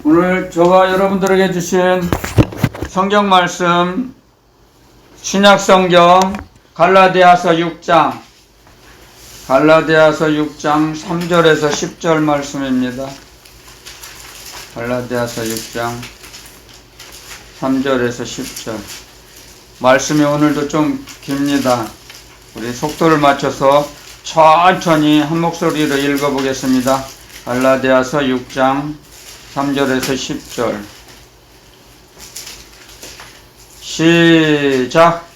오늘 저와 여러분들에게 주신 성경 말씀 신약성경 갈라디아서 6장 3절에서 10절 말씀입니다. 갈라디아서 6장 3절에서 10절 말씀이 오늘도 좀 깁니다. 우리 속도를 맞춰서 천천히 한 목소리로 읽어보겠습니다. 갈라디아서 6장 3절에서 10절 시작.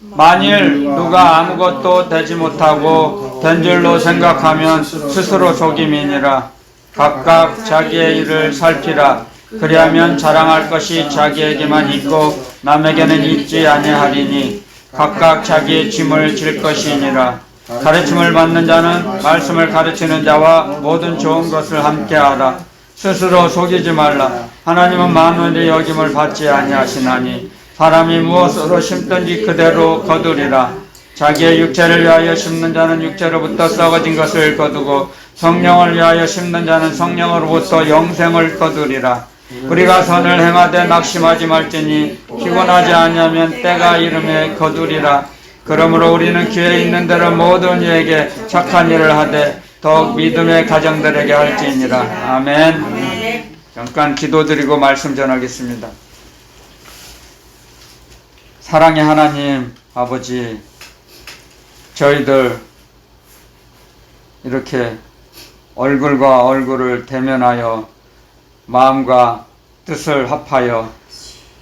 만일 누가 아무것도 되지 못하고 된 줄로 생각하면 스스로 속임이니라. 각각 자기의 일을 살피라. 그리하면 자랑할 것이 자기에게만 있고 남에게는 있지 아니하리니 각각 자기의 짐을 질 것이니라. 가르침을 받는 자는 말씀을 가르치는 자와 모든 좋은 것을 함께하라. 스스로 속이지 말라. 하나님은 만원의 여김을 받지 아니하시나니 사람이 무엇으로 심든지 그대로 거두리라. 자기의 육체를 위하여 심는 자는 육체로부터 썩어진 것을 거두고 성령을 위하여 심는 자는 성령으로부터 영생을 거두리라. 우리가 선을 행하되 낙심하지 말지니 피곤하지 아니하면 때가 이름에 거두리라. 그러므로 우리는 기회 있는 대로 모든 이에게 착한 일을 하되 더욱 믿음의 가정들에게 할지니라. 아멘. 잠깐 기도드리고 말씀 전하겠습니다. 사랑의 하나님 아버지, 저희들 이렇게 얼굴과 얼굴을 대면하여 마음과 뜻을 합하여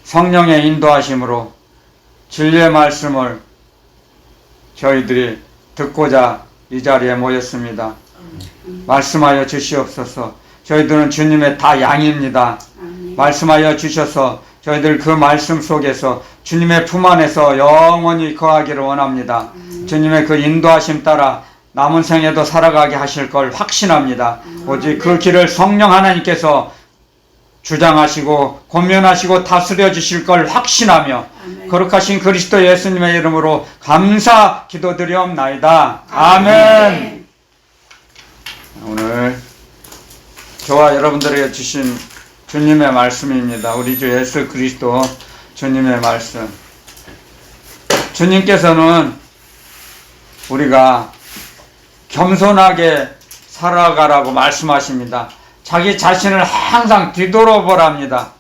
성령의 인도하심으로 진리의 말씀을 저희들이 듣고자 이 자리에 모였습니다. 말씀하여 주시옵소서. 저희들은 주님의 다 양입니다. 말씀하여 주셔서 저희들 그 말씀 속에서 주님의 품 안에서 영원히 거하기를 원합니다. 주님의 그 인도하심 따라 남은 생에도 살아가게 하실 걸 확신합니다. 오직 그 길을 성령 하나님께서 주장하시고 권면하시고 다스려 주실 걸 확신하며 거룩하신 그리스도 예수님의 이름으로 감사 기도드리옵나이다. 아멘. 오늘 저와 여러분들에게 주신 주님의 말씀입니다. 우리 주 예수 그리스도 주님의 말씀. 주님께서는 우리가 겸손하게 살아가라고 말씀하십니다. 자기 자신을 항상 뒤돌아보랍니다.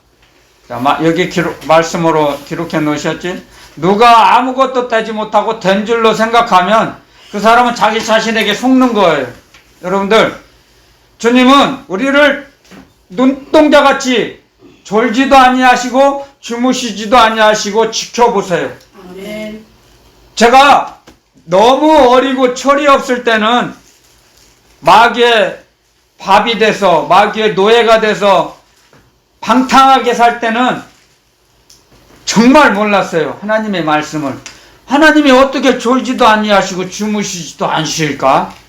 여기 말씀으로 기록해 놓으셨지? 누가 아무것도 되지 못하고 된 줄로 생각하면 그 사람은 자기 자신에게 속는 거예요. 여러분들, 주님은 우리를 눈동자같이 졸지도 아니하시고 주무시지도 아니하시고 지켜보세요. 아멘. 제가 너무 어리고 철이 없을 때는 마귀의 밥이 돼서 마귀의 노예가 돼서 방탕하게 살 때는 정말 몰랐어요. 하나님의 말씀을. 하나님이 어떻게 졸지도 아니하시고 주무시지도 않으실까?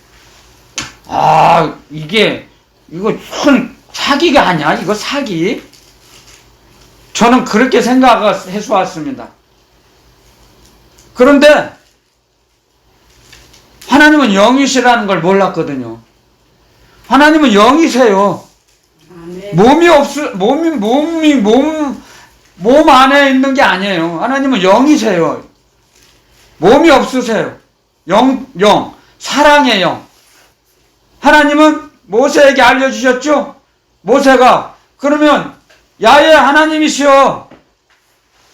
이거 큰 사기가 아니야? 이거 사기? 저는 그렇게 생각해서 왔습니다. 그런데 하나님은 영이시라는 걸 몰랐거든요. 하나님은 영이세요. 몸 안에 있는 게 아니에요. 하나님은 영이세요. 몸이 없으세요. 영, 사랑의 영. 하나님은 모세에게 알려주셨죠? 모세가, 그러면 야훼 하나님이시여,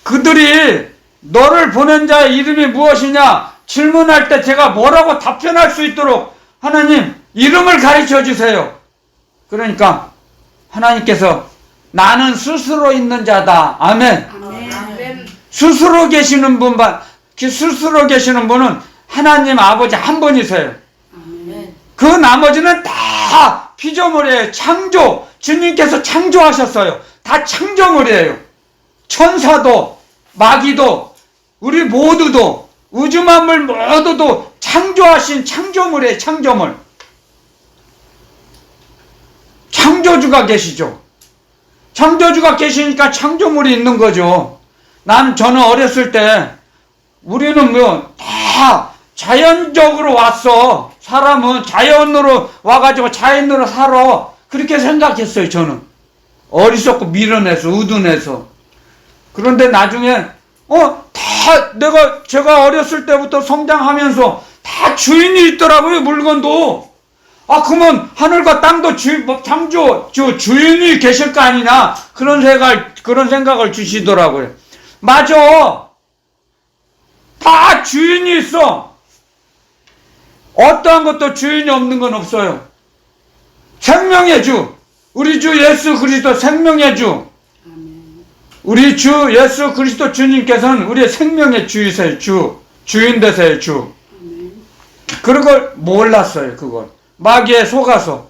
그들이 너를 보낸 자의 이름이 무엇이냐 질문할 때 제가 뭐라고 답변할 수 있도록 하나님 이름을 가르쳐 주세요. 그러니까 하나님께서 나는 스스로 있는 자다. 아멘. 아멘. 스스로 계시는 분은 하나님 아버지 한 분이세요. 아멘. 그 나머지는 다 피조물이에요. 창조. 주님께서 창조하셨어요. 다 창조물이에요. 천사도 마귀도 우리 모두도 우주 만물 모두도 창조하신 창조물이에요. 창조물. 창조주가 계시죠. 창조주가 계시니까 창조물이 있는 거죠. 저는 어렸을 때 우리는 다 자연적으로 왔어. 사람은 자연으로 와가지고 자연으로 살아. 그렇게 생각했어요, 저는. 어리석고 밀어내서 의둔해서. 그런데 나중에 다 제가 어렸을 때부터 성장하면서 다 주인이 있더라고요. 물건도. 그러면 하늘과 땅도 창조 주인이 계실 거 아니냐, 그런 생각을 주시더라고요. 맞아. 다 주인이 있어. 어떠한 것도 주인이 없는 건 없어요. 생명의 주, 우리 주 예수 그리스도 생명의 주. 우리 주 예수 그리스도 주님께서는 우리의 생명의 주이세요. 주인 되세요. 주. 그런 걸 몰랐어요. 그걸 마귀에 속아서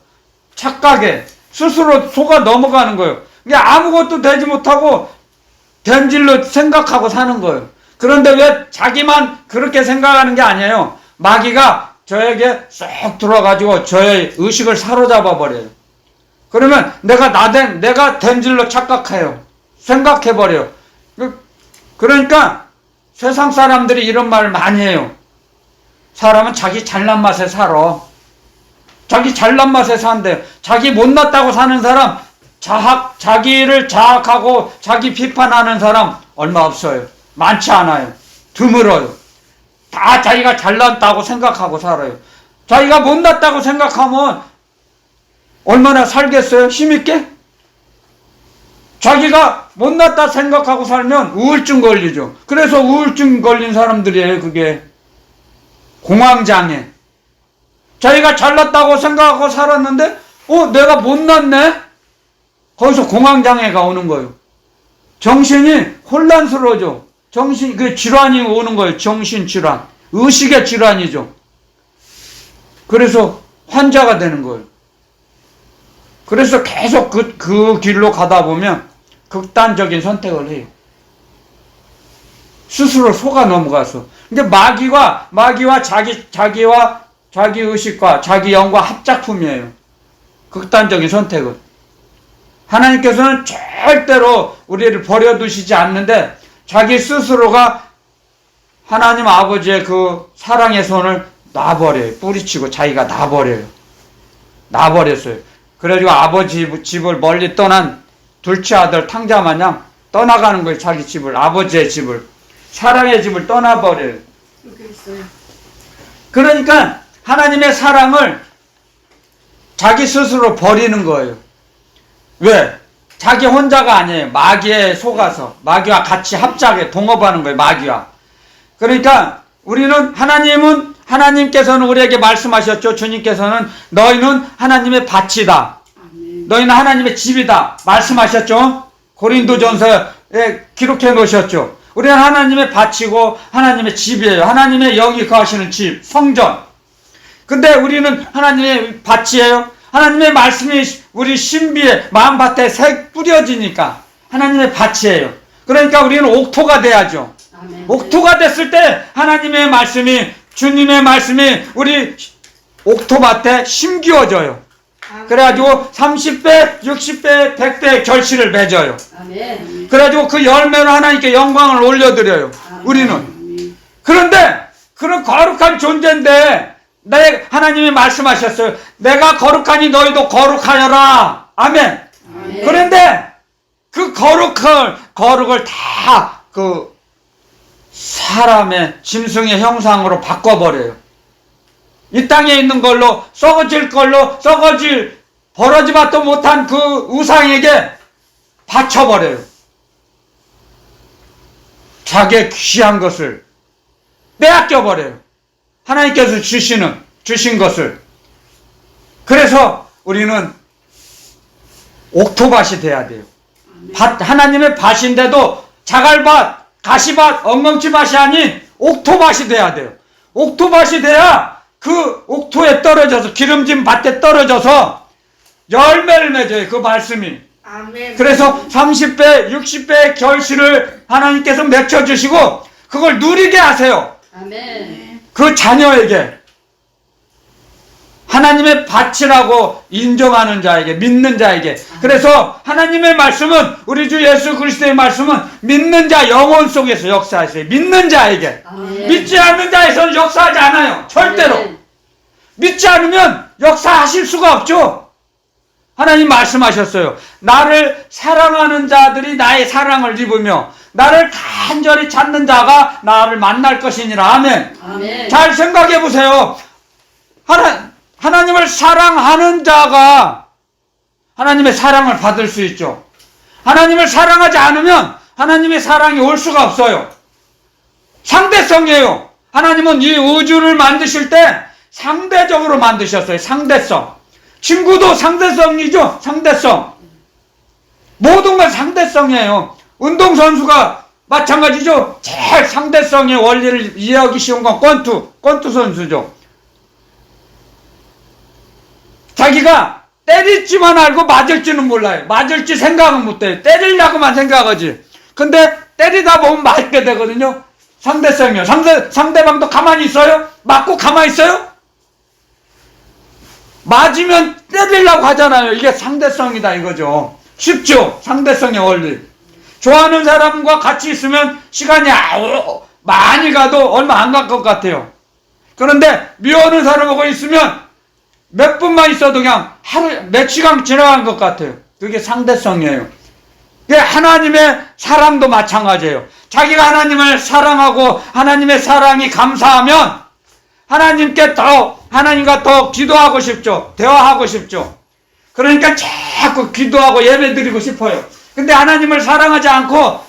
착각에 스스로 속아 넘어가는 거예요. 그러니까 아무것도 되지 못하고 된 줄로 생각하고 사는 거예요. 그런데 왜 자기만 그렇게 생각하는 게 아니에요. 마귀가 저에게 쏙 들어가지고 저의 의식을 사로잡아 버려요. 그러면 내가 된 줄로 착각해요. 생각해 버려요. 그러니까 세상 사람들이 이런 말을 많이 해요. 사람은 자기 잘난 맛에 살아. 자기 잘난 맛에 산대요. 자기 못났다고 사는 사람, 자기를 자학하고 자기 비판하는 사람 얼마 없어요. 많지 않아요. 드물어요. 다 자기가 잘났다고 생각하고 살아요. 자기가 못났다고 생각하면 얼마나 살겠어요? 힘있게? 자기가 못났다 생각하고 살면 우울증 걸리죠. 그래서 우울증 걸린 사람들이에요. 그게 공황장애. 자기가 잘났다고 생각하고 살았는데 내가 못났네? 거기서 공황장애가 오는 거예요. 정신이 혼란스러워져. 질환이 오는 거예요. 정신질환. 의식의 질환이죠. 그래서 환자가 되는 거예요. 그래서 계속 그 길로 가다 보면 극단적인 선택을 해요. 스스로 속아 넘어가서. 근데 마귀와 자기 의식과 자기 영과 합작품이에요. 극단적인 선택은. 하나님께서는 절대로 우리를 버려두시지 않는데 자기 스스로가 하나님 아버지의 그 사랑의 손을 놔버려요. 뿌리치고 자기가 놔버려요. 놔버렸어요. 그래가지고 아버지 집을 멀리 떠난 둘째 아들 탕자 마냥 떠나가는 거예요. 자기 집을, 아버지의 집을, 사랑의 집을 떠나버려요. 그러니까 하나님의 사랑을 자기 스스로 버리는 거예요. 왜? 자기 혼자가 아니에요. 마귀에 속아서 마귀와 같이 합작해 동업하는 거예요. 마귀와. 그러니까 하나님께서는 우리에게 말씀하셨죠. 주님께서는 너희는 하나님의 밭이다. 너희는 하나님의 집이다. 말씀하셨죠. 고린도전서에 기록해 놓으셨죠. 우리는 하나님의 밭이고 하나님의 집이에요. 하나님의 영이 거하시는 집, 성전. 근데 우리는 하나님의 밭이에요. 하나님의 말씀이 우리 신비에 마음밭에 색 뿌려지니까 하나님의 밭이에요. 그러니까 우리는 옥토가 돼야죠. 아멘. 옥토가 됐을 때 하나님의 말씀이, 주님의 말씀이 우리 옥토밭에 심기워져요. 아멘. 그래가지고 30배, 60배, 100배 결실을 맺어요. 아멘. 그래가지고 그 열매로 하나님께 영광을 올려드려요. 아멘. 우리는. 그런데 그런 거룩한 존재인데 하나님이 말씀하셨어요. 내가 거룩하니 너희도 거룩하여라. 아멘. 아멘. 그런데 그 거룩을 다 사람의 짐승의 형상으로 바꿔버려요. 이 땅에 있는 걸로 썩어질 버러지맛도 못한 그 우상에게 바쳐버려요. 자기의 귀한 것을 빼앗겨버려요. 하나님께서 주신 것을. 그래서 우리는 옥토밭이 돼야 돼요. 하나님의 밭인데도 자갈밭, 가시밭, 엉겅치밭이 아닌 옥토밭이 돼야 돼요. 옥토밭이 돼야 그 옥토에 떨어져서, 기름진 밭에 떨어져서 열매를 맺어요. 그 말씀이. 아멘. 그래서 30배, 60배의 결실을 하나님께서 맺혀주시고 그걸 누리게 하세요. 아멘. 그 자녀에게, 하나님의 밭이라고 인정하는 자에게, 믿는 자에게. 그래서 하나님의 말씀은, 우리 주 예수 그리스도의 말씀은 믿는 자 영혼 속에서 역사하세요. 믿는 자에게. 아멘. 믿지 않는 자에서는 역사하지 않아요. 절대로. 아멘. 믿지 않으면 역사하실 수가 없죠. 하나님 말씀하셨어요. 나를 사랑하는 자들이 나의 사랑을 입으며 나를 간절히 찾는 자가 나를 만날 것이니라. 아멘. 아멘. 잘 생각해 보세요. 하나님을 사랑하는 자가 하나님의 사랑을 받을 수 있죠. 하나님을 사랑하지 않으면 하나님의 사랑이 올 수가 없어요. 상대성이에요. 하나님은 이 우주를 만드실 때 상대적으로 만드셨어요. 상대성. 친구도 상대성이죠. 상대성. 모든 건 상대성이에요. 운동선수가 마찬가지죠. 제일 상대성의 원리를 이해하기 쉬운 건 권투 선수죠. 자기가 때릴지만 알고 맞을지는 몰라요. 맞을지 생각은 못해요. 때리려고만 생각하지. 근데 때리다 보면 맞게 되거든요. 상대성이요. 상대방도 가만히 있어요? 맞고 가만히 있어요? 맞으면 때리려고 하잖아요. 이게 상대성이다 이거죠. 쉽죠? 상대성의 원리. 좋아하는 사람과 같이 있으면 시간이 많이 가도 얼마 안 갈 것 같아요. 그런데 미워하는 사람하고 있으면 몇 분만 있어도 그냥 몇 시간 지나간 것 같아요. 그게 상대성이에요. 하나님의 사랑도 마찬가지예요. 자기가 하나님을 사랑하고 하나님의 사랑이 감사하면 하나님과 더 기도하고 싶죠. 대화하고 싶죠. 그러니까 자꾸 기도하고 예배 드리고 싶어요. 근데 하나님을 사랑하지 않고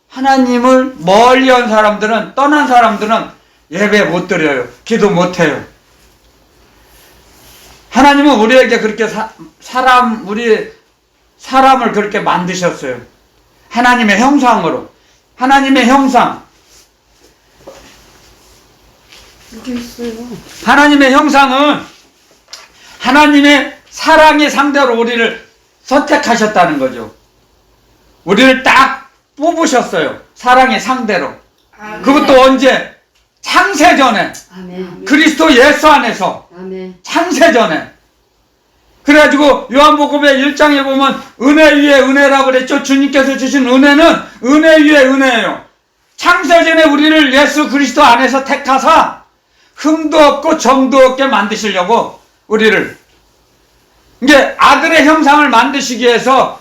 하나님을 멀리한 사람들은, 떠난 사람들은 예배 못 드려요. 기도 못 해요. 하나님은 우리에게 그렇게 사람을 그렇게 만드셨어요. 하나님의 형상으로. 하나님의 형상. 여기 있어요. 하나님의 형상은 하나님의 사랑의 상대로 우리를 선택하셨다는 거죠. 우리를 딱 뽑으셨어요. 사랑의 상대로. 아멘. 그것도 언제? 창세전에. 아멘. 그리스도 예수 안에서. 아멘. 창세전에. 그래가지고 요한복음의 1장에 보면 은혜 위에 은혜라고 그랬죠. 주님께서 주신 은혜는 은혜 위에 은혜예요. 창세전에 우리를 예수 그리스도 안에서 택하사 흠도 없고 점도 없게 만드시려고 우리를 이게 아들의 형상을 만드시기 위해서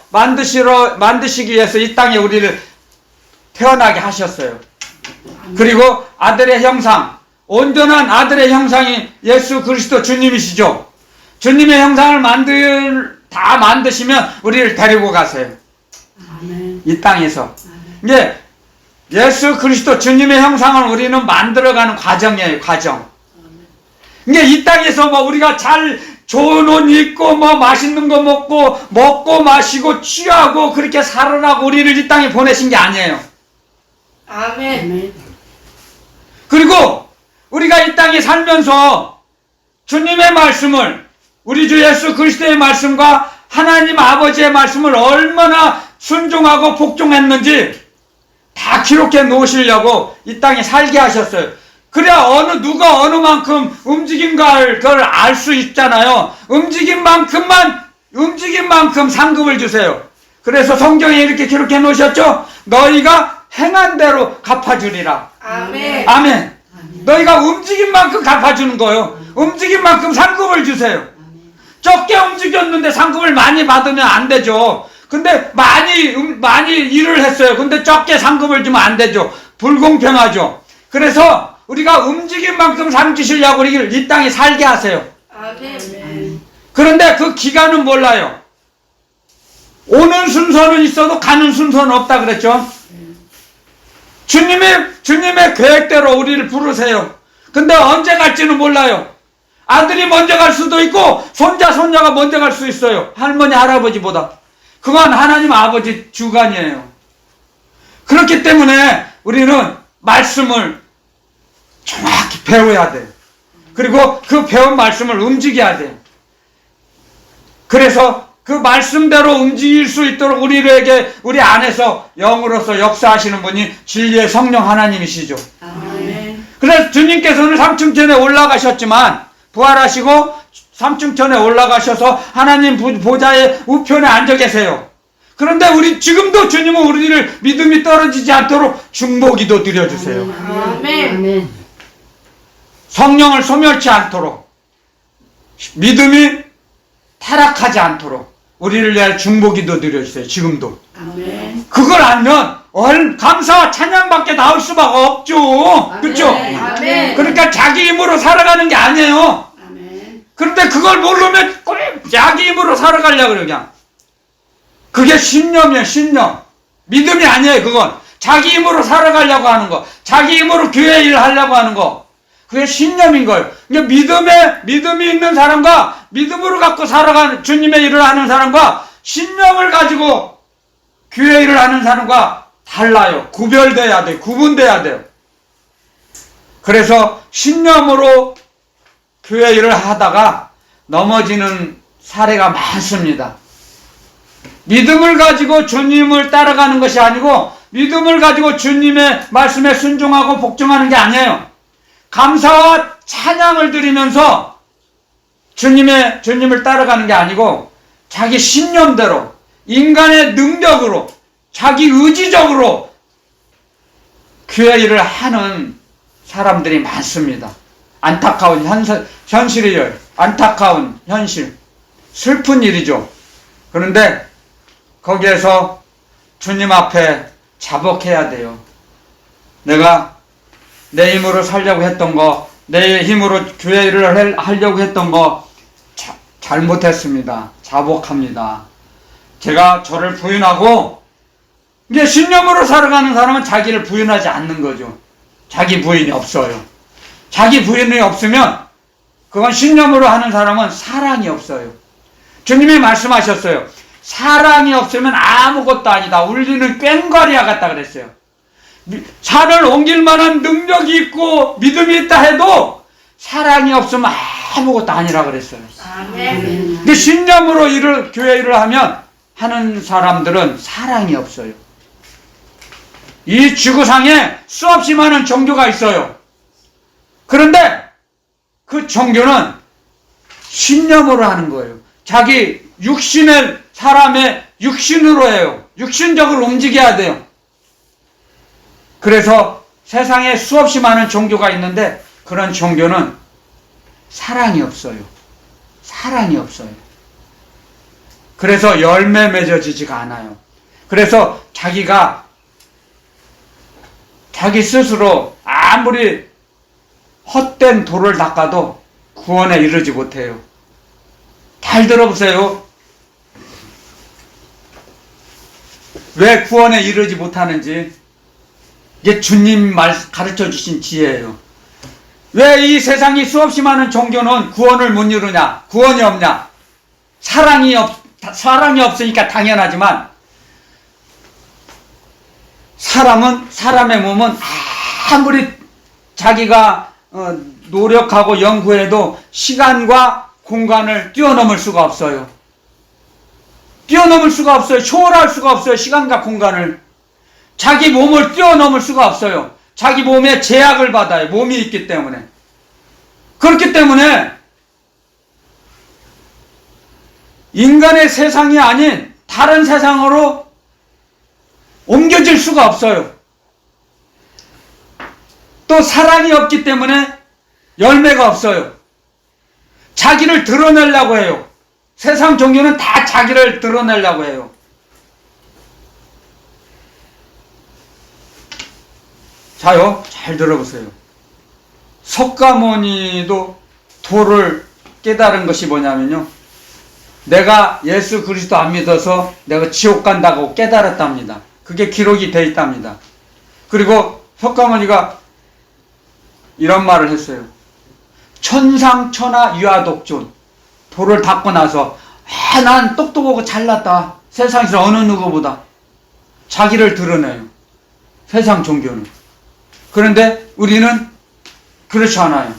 이 땅에 우리를 태어나게 하셨어요. 그리고 아들의 형상, 온전한 아들의 형상이 예수 그리스도 주님이시죠. 주님의 형상을 다 만드시면 우리를 데리고 가세요. 아멘. 이 땅에서. 이게 예수 그리스도 주님의 형상을 우리는 만들어가는 과정이에요. 과정. 이게 이 땅에서 우리가 잘 좋은 옷 입고 맛있는 거 먹고 마시고 취하고 그렇게 살으라고 우리를 이 땅에 보내신 게 아니에요. 아멘. 그리고 우리가 이 땅에 살면서 주님의 말씀을, 우리 주 예수 그리스도의 말씀과 하나님 아버지의 말씀을 얼마나 순종하고 복종했는지 다 기록해 놓으시려고 이 땅에 살게 하셨어요. 그래야 누가 어느 만큼 움직인가를 그걸 알 수 있잖아요. 움직인 만큼 상급을 주세요. 그래서 성경에 이렇게 기록해 놓으셨죠? 너희가 행한 대로 갚아주리라. 아멘. 아멘. 너희가 움직인 만큼 갚아주는 거예요. 움직인 만큼 상급을 주세요. 적게 움직였는데 상급을 많이 받으면 안 되죠. 근데 많이 일을 했어요. 근데 적게 상급을 주면 안 되죠. 불공평하죠. 그래서 우리가 움직인 만큼 상 주시려고 우리를 이 땅에 살게 하세요. 아멘. 그런데 그 기간은 몰라요. 오는 순서는 있어도 가는 순서는 없다 그랬죠. 주님의 계획대로 우리를 부르세요. 근데 언제 갈지는 몰라요. 아들이 먼저 갈 수도 있고 손자가 먼저 갈 수 있어요. 할머니 할아버지보다. 그건 하나님 아버지 주관이에요. 그렇기 때문에 우리는 말씀을 정확히 배워야 돼요. 그리고 그 배운 말씀을 움직여야 돼요. 그래서 그 말씀대로 움직일 수 있도록 우리 안에서 영으로서 역사하시는 분이 진리의 성령 하나님이시죠. 아멘. 그래서 주님께서는 삼층천에 올라가셨지만 부활하시고 삼층천에 올라가셔서 하나님 보좌의 우편에 앉아 계세요. 그런데 지금도 주님은 우리를 믿음이 떨어지지 않도록 중보기도 드려주세요. 아멘. 성령을 소멸치 않도록 믿음이 타락하지 않도록 우리를 위하여 중보기도 드려주세요. 지금도. 아멘. 그걸 알면 감사와 찬양밖에 나올 수밖에 없죠. 그렇죠? 아멘. 그러니까 자기 힘으로 살아가는 게 아니에요. 아멘. 그런데 그걸 모르면 꼭 자기 힘으로 살아가려고 그래요. 그냥. 그게 신념이에요. 신념. 믿음이 아니에요. 그건. 자기 힘으로 살아가려고 하는 거. 자기 힘으로 교회 일을 하려고 하는 거. 그게 신념인 거예요. 그러니까 믿음이 있는 사람과 믿음으로 갖고 살아가는 주님의 일을 하는 사람과 신념을 가지고 교회 일을 하는 사람과 달라요. 구별돼야 돼요. 구분돼야 돼요. 그래서 신념으로 교회 일을 하다가 넘어지는 사례가 많습니다. 믿음을 가지고 주님을 따라가는 것이 아니고 믿음을 가지고 주님의 말씀에 순종하고 복종하는 게 아니에요. 감사와 찬양을 드리면서 주님을 따라가는 게 아니고 자기 신념대로 인간의 능력으로 자기 의지적으로 교회 일을 하는 사람들이 많습니다. 안타까운 현실이에요. 안타까운 현실. 슬픈 일이죠. 그런데 거기에서 주님 앞에 자복해야 돼요. 내가 내 힘으로 살려고 했던 거, 내 힘으로 교회 일을 하려고 했던 거 잘못했습니다. 자복합니다. 제가 저를 부인하고 이게 신념으로 살아가는 사람은 자기를 부인하지 않는 거죠. 자기 부인이 없어요. 자기 부인이 없으면 그건 신념으로 하는 사람은 사랑이 없어요. 주님이 말씀하셨어요. 사랑이 없으면 아무것도 아니다. 우리는 꽹과리와 같다 그랬어요. 산을 옮길 만한 능력이 있고 믿음이 있다 해도 사랑이 없으면 아무것도 아니라 그랬어요. 아멘. 근데 신념으로 교회 일을 하는 사람들은 사랑이 없어요. 이 지구상에 수없이 많은 종교가 있어요. 그런데 그 종교는 신념으로 하는 거예요. 자기 사람의 육신으로 해요. 육신적으로 움직여야 돼요. 그래서 세상에 수없이 많은 종교가 있는데 그런 종교는 사랑이 없어요. 사랑이 없어요. 그래서 열매 맺어지지가 않아요. 그래서 자기 스스로 아무리 헛된 돌을 닦아도 구원에 이르지 못해요. 잘 들어보세요. 왜 구원에 이르지 못하는지. 이게 주님 가르쳐 주신 지혜예요. 왜 이 세상이 수없이 많은 종교는 구원을 못 이루냐? 구원이 없냐? 사랑이 없으니까 당연하지만 사람의 몸은 아무리 자기가 노력하고 연구해도 시간과 공간을 뛰어넘을 수가 없어요. 뛰어넘을 수가 없어요. 초월할 수가 없어요. 시간과 공간을. 자기 몸을 뛰어넘을 수가 없어요. 자기 몸에 제약을 받아요. 몸이 있기 때문에. 그렇기 때문에 인간의 세상이 아닌 다른 세상으로 옮겨질 수가 없어요. 또 사랑이 없기 때문에 열매가 없어요. 자기를 드러내려고 해요. 세상 종교는 다 자기를 드러내려고 해요. 자요, 잘 들어보세요. 석가모니도 도를 깨달은 것이 뭐냐면요. 내가 예수 그리스도 안 믿어서 내가 지옥 간다고 깨달았답니다. 그게 기록이 되어 있답니다. 그리고 석가모니가 이런 말을 했어요. 천상천하 유아독존. 도를 닦고 나서 난 똑똑하고 잘났다. 세상에서 어느 누구보다. 자기를 드러내요. 세상 종교는. 그런데 우리는 그렇지 않아요.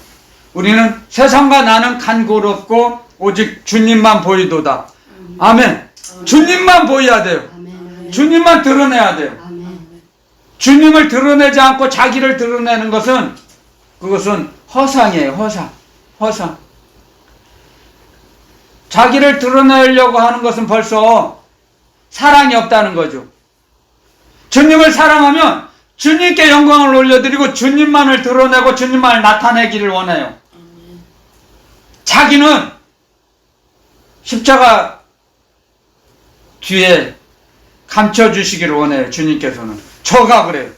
우리는 세상과 나는 간고롭고 오직 주님만 보이도다. 아멘. 주님만 보여야 돼요. 주님만 드러내야 돼요. 주님을 드러내지 않고 자기를 드러내는 것은 그것은 허상이에요. 허상. 자기를 드러내려고 하는 것은 벌써 사랑이 없다는 거죠. 주님을 사랑하면 주님께 영광을 올려드리고 주님만을 드러내고 주님만을 나타내기를 원해요. 자기는 십자가 뒤에 감춰주시기를 원해요. 주님께서는. 저가 그래요.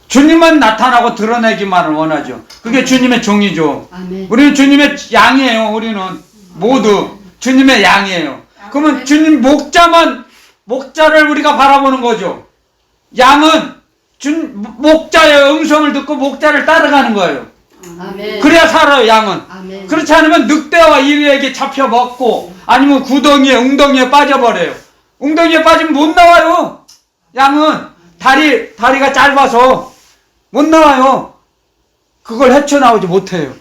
주님만 나타나고 드러내기만을 원하죠. 그게 주님의 종이죠. 아멘. 우리는 주님의 양이에요. 우리는 모두 주님의 양이에요. 그러면 주님 목자를 우리가 바라보는 거죠. 양은 목자의 음성을 듣고 목자를 따라가는 거예요. 아멘. 그래야 살아요, 양은. 아멘. 그렇지 않으면 늑대와 이리에게 잡혀 먹고 아니면 구덩이에 웅덩이에 빠져버려요. 웅덩이에 빠지면 못 나와요. 양은 다리가 짧아서 못 나와요. 그걸 헤쳐나오지 못해요.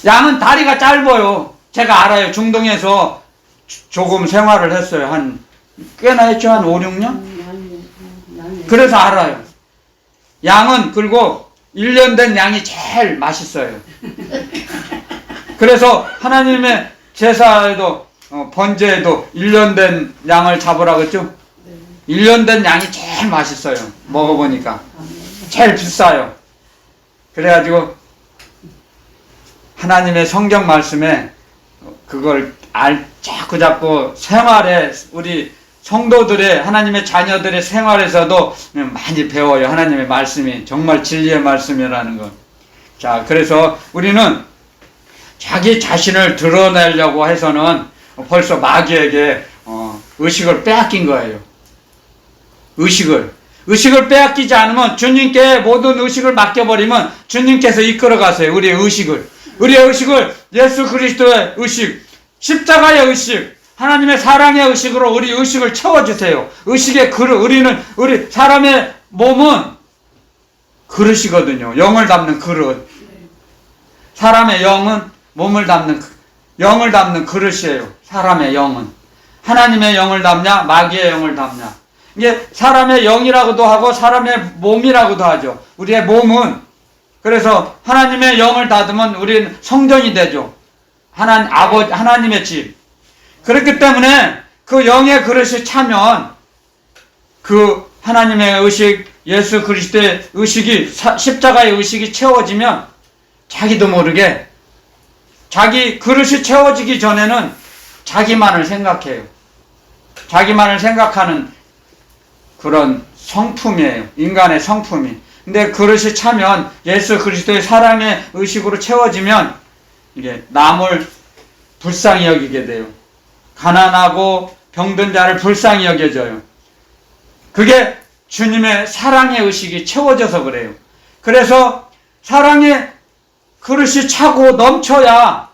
양은 다리가 짧아요. 제가 알아요. 중동에서 조금 생활을 했어요. 꽤나 했죠. 한 5, 6년? 그래서 알아요. 양은 그리고 1년 된 양이 제일 맛있어요. 그래서 하나님의 제사에도 번제에도 1년 된 양을 잡으라고 했죠. 1년 된 양이 제일 맛있어요. 먹어보니까 제일 비싸요. 그래가지고 하나님의 성경 말씀에 그걸 자꾸 생활에 우리 성도들의 하나님의 자녀들의 생활에서도 많이 배워요. 하나님의 말씀이 정말 진리의 말씀이라는 것. 자, 그래서 우리는 자기 자신을 드러내려고 해서는 벌써 마귀에게 의식을 빼앗긴 거예요. 의식을 빼앗기지 않으면 주님께 모든 의식을 맡겨버리면 주님께서 이끌어 가세요. 우리의 의식을 예수 그리스도의 의식, 십자가의 의식, 하나님의 사랑의 의식으로 우리 의식을 채워주세요. 의식의 그릇, 우리 사람의 몸은 그릇이거든요. 영을 담는 그릇. 사람의 영은 영을 담는 그릇이에요. 사람의 영은. 하나님의 영을 담냐, 마귀의 영을 담냐. 이게 사람의 영이라고도 하고 사람의 몸이라고도 하죠. 우리의 몸은. 그래서 하나님의 영을 닫으면 우리는 성전이 되죠. 하나님의 집. 그렇기 때문에 그 영의 그릇이 차면 그 하나님의 의식, 예수 그리스도의 의식이, 십자가의 의식이 채워지면 자기도 모르게 자기 그릇이 채워지기 전에는 자기만을 생각해요. 자기만을 생각하는 그런 성품이에요. 인간의 성품이. 근데 그릇이 차면 예수 그리스도의 사랑의 의식으로 채워지면 이게 남을 불쌍히 여기게 돼요. 가난하고 병든 자를 불쌍히 여겨져요. 그게 주님의 사랑의 의식이 채워져서 그래요. 그래서 사랑의 그릇이 차고 넘쳐야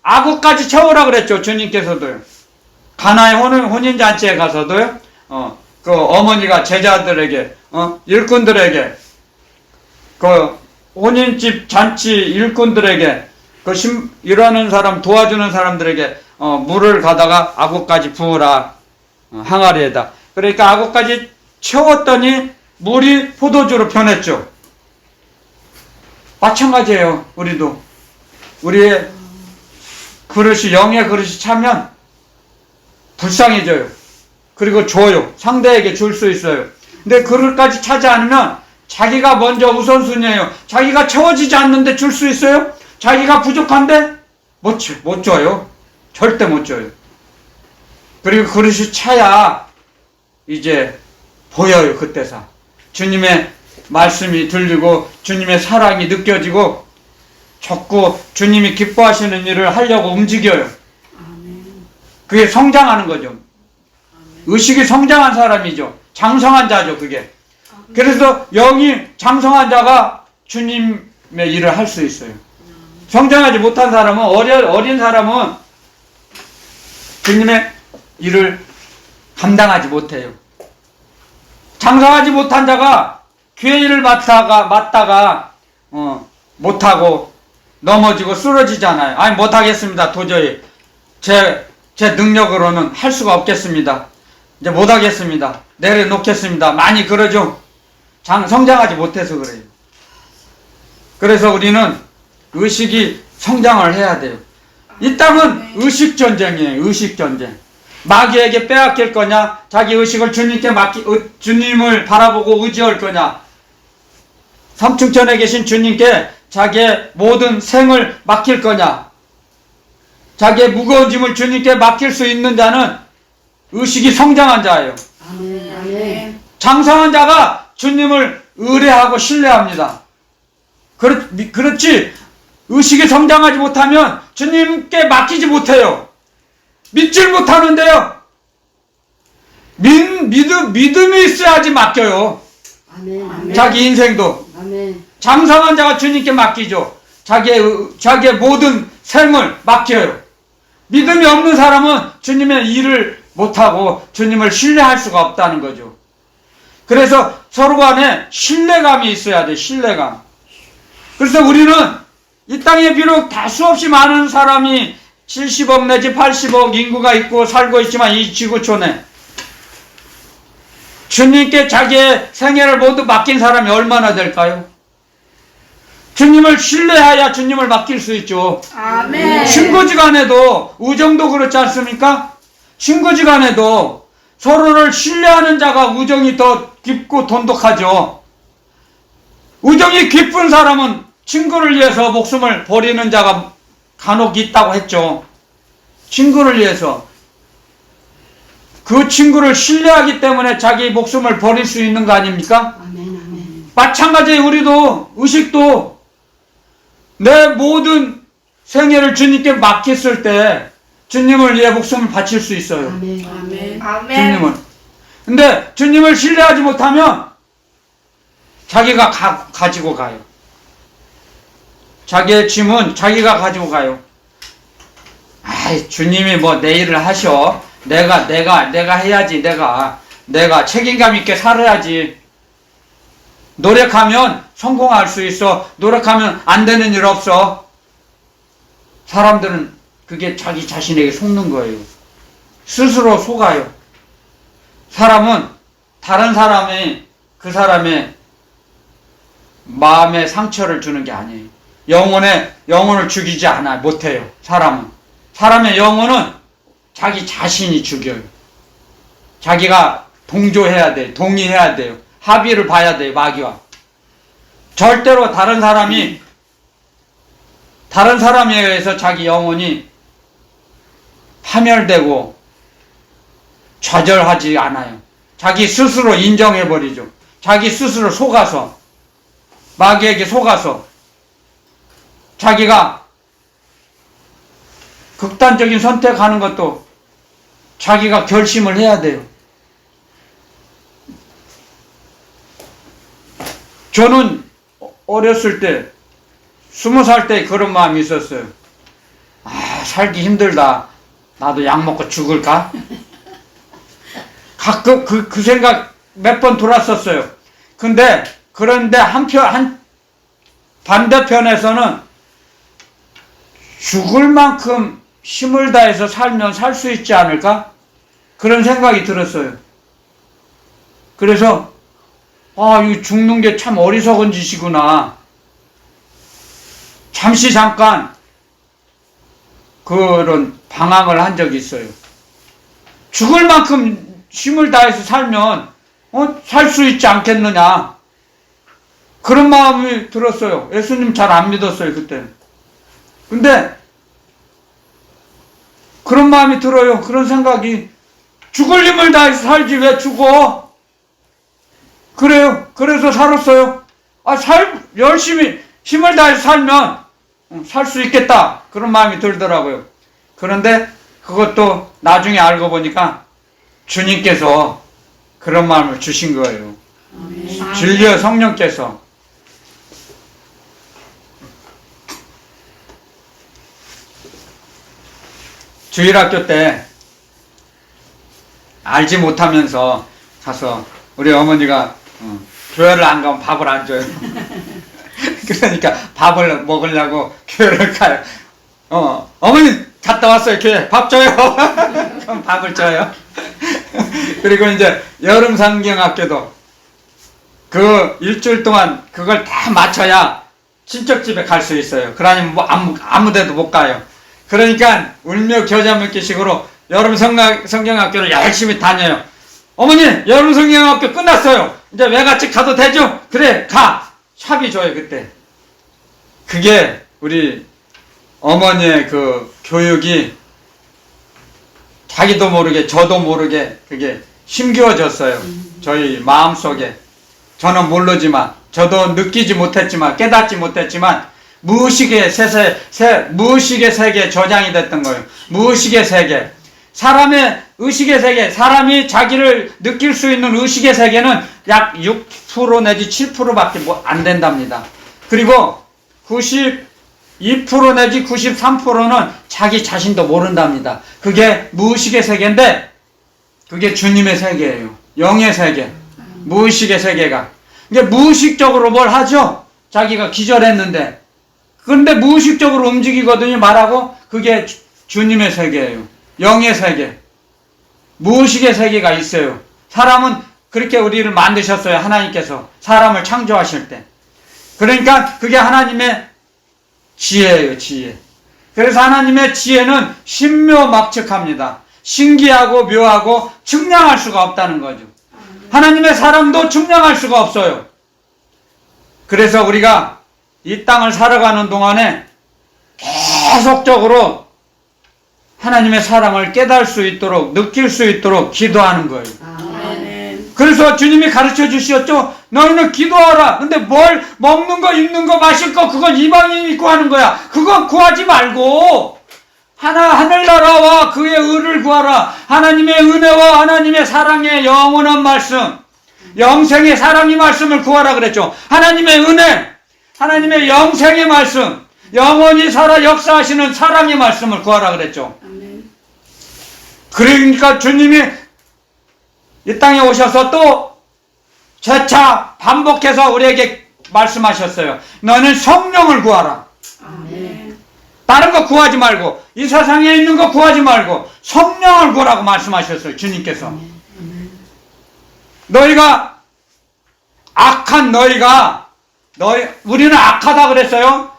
아구까지 채우라 그랬죠. 주님께서도요. 가나의 혼인잔치에 가서도요. 그 어머니가 제자들에게, 일꾼들에게, 그 혼인집 잔치 일꾼들에게, 일하는 사람, 도와주는 사람들에게, 물을 가다가 아구까지 부으라. 항아리에다. 그러니까 아구까지 채웠더니 물이 포도주로 변했죠. 마찬가지예요. 우리도. 우리의 그릇이, 영의 그릇이 차면 불쌍해져요. 그리고 줘요. 상대에게 줄 수 있어요. 근데 그릇까지 차지 않으면 자기가 먼저 우선순위예요. 자기가 채워지지 않는데 줄 수 있어요? 자기가 부족한데 못 줘요. 절대 못 줘요. 그리고 그릇이 차야 이제 보여요. 그때서 주님의 말씀이 들리고 주님의 사랑이 느껴지고 자꾸 주님이 기뻐하시는 일을 하려고 움직여요. 그게 성장하는 거죠. 의식이 성장한 사람이죠. 장성한 자죠. 그게. 그래서 영이 장성한 자가 주님의 일을 할 수 있어요. 성장하지 못한 사람은, 어린 사람은 주님의 일을 감당하지 못해요. 장성하지 못한 자가 교회 일을 맡다가 못하고 넘어지고 쓰러지잖아요. 아니 못하겠습니다. 도저히 제 능력으로는 할 수가 없겠습니다. 이제 못하겠습니다. 내려놓겠습니다. 많이 그러죠. 성장하지 못해서 그래요. 그래서 우리는 의식이 성장을 해야 돼요. 이 땅은 의식전쟁이에요. 의식전쟁. 마귀에게 빼앗길 거냐, 자기 의식을 주님을 바라보고 의지할 거냐, 삼층천에 계신 주님께 자기의 모든 생을 맡길 거냐. 자기의 무거운 짐을 주님께 맡길 수 있는 자는 의식이 성장한 자예요. 아멘. 장성한 자가 주님을 의뢰하고 신뢰합니다. 그렇지 의식이 성장하지 못하면 주님께 맡기지 못해요. 믿질 못하는데요. 믿음이 있어야지 맡겨요. 아멘. 자기 인생도. 아멘. 장성한 자가 주님께 맡기죠. 자기의 모든 생을 맡겨요. 믿음이 없는 사람은 주님의 일을 못하고 주님을 신뢰할 수가 없다는 거죠. 그래서 서로 간에 신뢰감이 있어야 돼. 신뢰감. 그래서 우리는 이 땅에 비록 다수 없이 많은 사람이 70억 내지 80억 인구가 있고 살고 있지만 이 지구촌에 주님께 자기의 생애를 모두 맡긴 사람이 얼마나 될까요? 주님을 신뢰해야 주님을 맡길 수 있죠. 아멘. 친구지간에도 우정도 그렇지 않습니까? 친구지간에도 서로를 신뢰하는 자가 우정이 더 깊고 돈독하죠. 우정이 깊은 사람은 친구를 위해서 목숨을 버리는 자가 간혹 있다고 했죠. 친구를 위해서. 그 친구를 신뢰하기 때문에 자기 목숨을 버릴 수 있는 거 아닙니까? 아멘. 아멘. 마찬가지에 우리도 의식도 내 모든 생애를 주님께 맡겼을 때 주님을 위해 목숨을 바칠 수 있어요. 아멘. 아멘. 주님을. 근데 주님을 신뢰하지 못하면 자기가 가지고 가요. 자기의 짐은 자기가 가지고 가요. 아이, 주님이 뭐 내 일을 하셔. 내가 해야지. 내가 책임감 있게 살아야지. 노력하면 성공할 수 있어. 노력하면 안 되는 일 없어. 사람들은 그게 자기 자신에게 속는 거예요. 스스로 속아요. 사람은 다른 사람이 그 사람의 마음에 상처를 주는 게 아니에요. 영혼을 죽이지 않아 못해요. 사람의 영혼은 자기 자신이 죽여요. 자기가 동조해야 돼. 동의해야 돼요. 합의를 봐야 돼요. 마귀와. 절대로 다른 사람에 의해서 자기 영혼이 파멸되고 좌절하지 않아요. 자기 스스로 인정해버리죠. 자기 스스로 속아서, 마귀에게 속아서 자기가 극단적인 선택하는 것도 자기가 결심을 해야 돼요. 저는 어렸을 때 20살 때 그런 마음이 있었어요. 아, 살기 힘들다. 나도 약 먹고 죽을까? 가끔 그 생각 몇 번 돌았었어요. 그런데 반대편에서는 죽을 만큼 힘을 다해서 살면 살 수 있지 않을까? 그런 생각이 들었어요. 그래서 이 죽는 게 참 어리석은 짓이구나. 잠깐 그런 방황을 한 적이 있어요. 죽을 만큼 힘을 다해서 살면 살 수 있지 않겠느냐. 그런 마음이 들었어요. 예수님 잘 안 믿었어요, 그때. 근데 그런 마음이 들어요. 그런 생각이. 죽을 힘을 다해서 살지 왜 죽어? 그래요. 그래서 살았어요. 열심히 힘을 다해서 살면 살 수 있겠다. 그런 마음이 들더라고요. 그런데 그것도 나중에 알고 보니까 주님께서 그런 마음을 주신 거예요. 진리의 성령께서. 주일학교 때 알지 못하면서 가서 우리 어머니가 교회를 안 가면 밥을 안 줘요. 그러니까 밥을 먹으려고 교회를 가요. 어머니 갔다 왔어요. 교회 밥 줘요. 그럼 밥을 줘요. 그리고 이제 여름 성경학교도 그 일주일 동안 그걸 다 맞춰야 친척 집에 갈 수 있어요. 그러니 뭐 아무 데도 못 가요. 그러니까 울며 겨자 먹기 식으로 여름 성경학교를 열심히 다녀요. 어머니 여름 성경학교 끝났어요. 이제 외갓집 가도 되죠? 그래 가. 샵이 줘요 그때. 그게 우리 어머니의 그 교육이 자기도 모르게 저도 모르게 그게 심겨졌어요. 저희 마음속에. 저는 모르지만 저도 느끼지 못했지만 깨닫지 못했지만 무의식의 무의식의 세계에 저장이 됐던 거예요. 무의식의 세계. 사람의 의식의 세계, 사람이 자기를 느낄 수 있는 의식의 세계는 약 6% 내지 7%밖에 안 된답니다. 그리고 92% 내지 93%는 자기 자신도 모른답니다. 그게 무의식의 세계인데 그게 주님의 세계예요. 영의 세계. 무의식의 세계가. 이게 무의식적으로 뭘 하죠? 자기가 기절했는데. 그런데 무의식적으로 움직이거든요. 말하고 그게 주님의 세계예요. 영의 세계. 무의식의 세계가 있어요. 사람은 그렇게 우리를 만드셨어요. 하나님께서. 사람을 창조하실 때. 그러니까 그게 하나님의 지혜예요. 지혜. 그래서 하나님의 지혜는 신묘막측합니다. 신기하고 묘하고 측량할 수가 없다는 거죠. 하나님의 사랑도 측량할 수가 없어요. 그래서 우리가 이 땅을 살아가는 동안에 계속적으로 하나님의 사랑을 깨달을 수 있도록 느낄 수 있도록 기도하는 거예요. 아멘. 그래서 주님이 가르쳐 주셨죠. 너희는 기도하라. 근데 뭘 먹는 거 입는 거 마실 거 그건 이방인이 구하는 거야. 그건 구하지 말고 하늘나라와 그의 의를 구하라. 하나님의 은혜와 하나님의 사랑의 영원한 말씀, 영생의 사랑의 말씀을 구하라 그랬죠. 하나님의 은혜, 하나님의 영생의 말씀, 영원히 살아 역사하시는 사랑의 말씀을 구하라 그랬죠. 아멘. 그러니까 주님이 이 땅에 오셔서 또 재차 반복해서 우리에게 말씀하셨어요. 너는 성령을 구하라. 아멘. 다른 거 구하지 말고 이 세상에 있는 거 구하지 말고 성령을 구하라고 말씀하셨어요. 주님께서. 너희가 악한 우리는 악하다 그랬어요.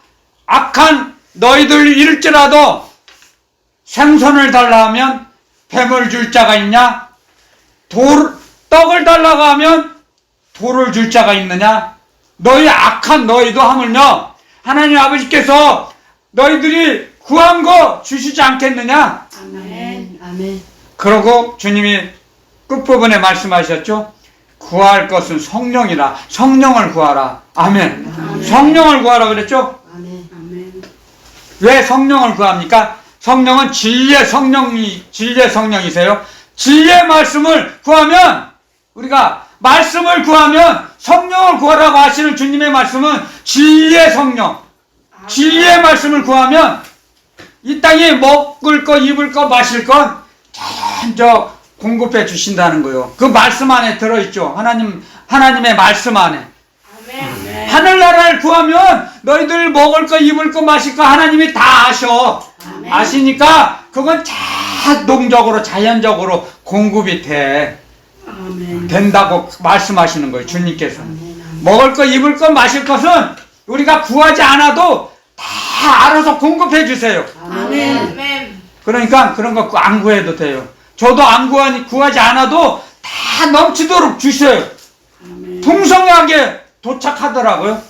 악한 너희들일지라도 생선을 달라 하면 뱀을 줄 자가 있냐? 떡을 달라고 하면 돌을 줄 자가 있느냐? 너희 악한 너희도 하물며 하나님 아버지께서 너희들이 구한 거 주시지 않겠느냐? 아멘. 아멘. 그러고 주님이 끝부분에 말씀하셨죠. 구할 것은 성령이라. 성령을 구하라. 아멘. 아멘. 성령을 구하라 그랬죠. 아멘. 아멘. 왜 성령을 구합니까? 성령은 진리의 성령이세요. 진리의 말씀을 구하면, 우리가 말씀을 구하면 성령을 구하라고 하시는 주님의 말씀은 진리의 성령, 진리의 말씀을 구하면 이 땅에 먹을 거, 입을 거, 마실 건 전적 공급해 주신다는 거예요. 그 말씀 안에 들어있죠. 하나님의 말씀 안에. 아멘. 하늘나라를 구하면 너희들 먹을 거, 입을 거, 마실 거 하나님이 다 아셔. 아멘. 아시니까 그건 자동적으로, 자연적으로 공급이 아멘. 된다고 말씀하시는 거예요. 주님께서. 아멘. 먹을 거, 입을 거, 마실 것은 우리가 구하지 않아도 다 알아서 공급해 주세요. 아멘. 아멘. 그러니까 그런 거 안 구해도 돼요. 저도 구하지 않아도 다 넘치도록 주셔요. 아멘. 풍성하게 도착하더라고요.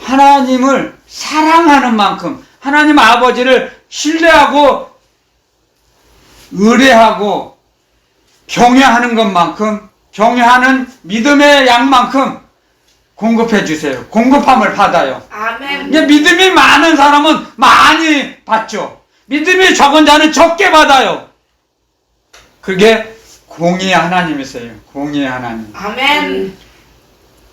하나님을 사랑하는 만큼, 하나님 아버지를 신뢰하고 의뢰하고 경외하는 것만큼, 경외하는 믿음의 양만큼 공급해 주세요. 공급함을 받아요. 아멘. 이게 믿음이 많은 사람은 많이 받죠. 믿음이 적은 자는 적게 받아요. 그게 공의의 하나님이세요. 공의의 하나님. 아멘.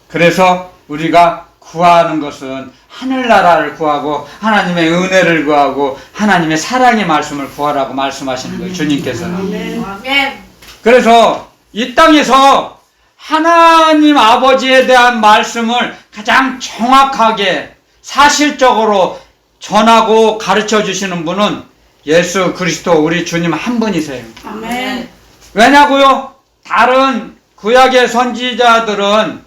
그래서 우리가 구하는 것은 하늘나라를 구하고 하나님의 은혜를 구하고 하나님의 사랑의 말씀을 구하라고 말씀하시는 거예요. 주님께서는. 아멘. 아멘. 그래서 이 땅에서 하나님 아버지에 대한 말씀을 가장 정확하게 사실적으로 전하고 가르쳐 주시는 분은 예수 그리스도 우리 주님 한 분이세요. 아멘. 왜냐고요? 다른 구약의 선지자들은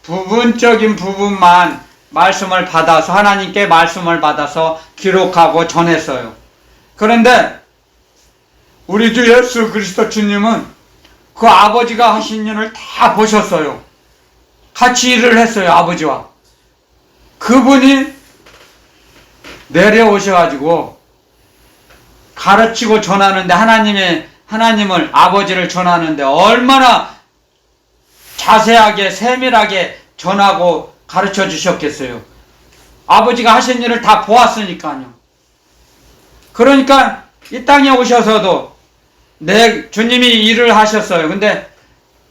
부분적인 부분만 말씀을 받아서 하나님께 말씀을 받아서 기록하고 전했어요. 그런데 우리 주 예수 그리스도 주님은 그 아버지가 하신 일을 다 보셨어요. 같이 일을 했어요. 아버지와. 그분이 내려오셔가지고 가르치고 전하는데 하나님을 아버지를 전하는데 얼마나 자세하게 세밀하게 전하고 가르쳐 주셨겠어요. 아버지가 하신 일을 다 보았으니까요. 그러니까 이 땅에 오셔서도 주님이 일을 하셨어요. 근데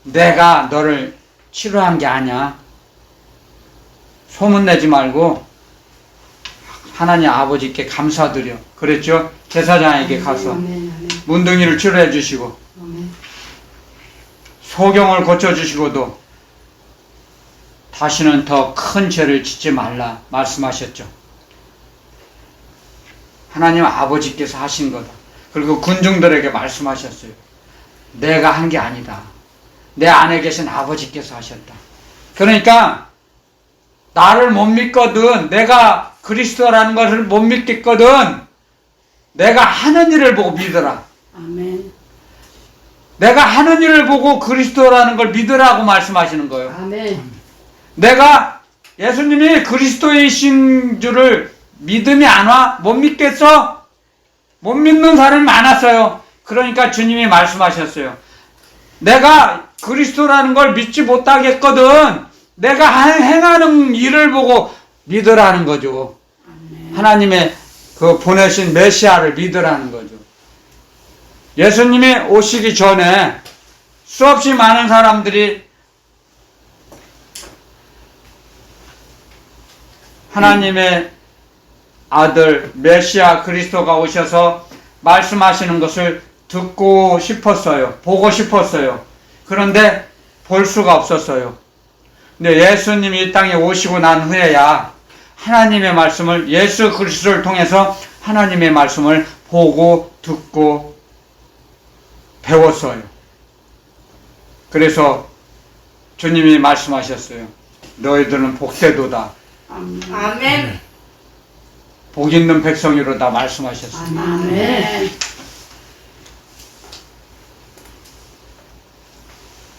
내가 너를 치료한 게 아니야. 소문내지 말고 하나님 아버지께 감사드려. 그랬죠? 제사장에게 가서 문둥이를 치료해 주시고 소경을 고쳐주시고도 다시는 더 큰 죄를 짓지 말라 말씀하셨죠. 하나님 아버지께서 하신 거다. 그리고 군중들에게 말씀하셨어요. 내가 한 게 아니다. 내 안에 계신 아버지께서 하셨다. 그러니까 나를 못 믿거든, 내가 그리스도라는 것을 못 믿겠거든, 내가 하는 일을 보고 믿어라. 아멘. 내가 하는 일을 보고 그리스도라는 걸 믿으라고 말씀하시는 거예요. 아멘. 내가 예수님이 그리스도이신 줄을 믿음이 안 와? 못 믿겠어? 못 믿는 사람이 많았어요. 그러니까 주님이 말씀하셨어요. 내가 그리스도라는 걸 믿지 못하겠거든, 내가 행하는 일을 보고 믿으라는 거죠. 하나님의 그 보내신 메시아를 믿으라는 거죠. 예수님이 오시기 전에 수없이 많은 사람들이 하나님의 아들 메시아 그리스도가 오셔서 말씀하시는 것을 듣고 싶었어요. 보고 싶었어요. 그런데 볼 수가 없었어요. 근데 예수님이 이 땅에 오시고 난 후에야 하나님의 말씀을, 예수 그리스도를 통해서 하나님의 말씀을 보고 듣고 배웠어요. 그래서 주님이 말씀하셨어요. 너희들은 복되도다. 아멘. 복 있는 백성이로다 말씀하셨어요. 아멘.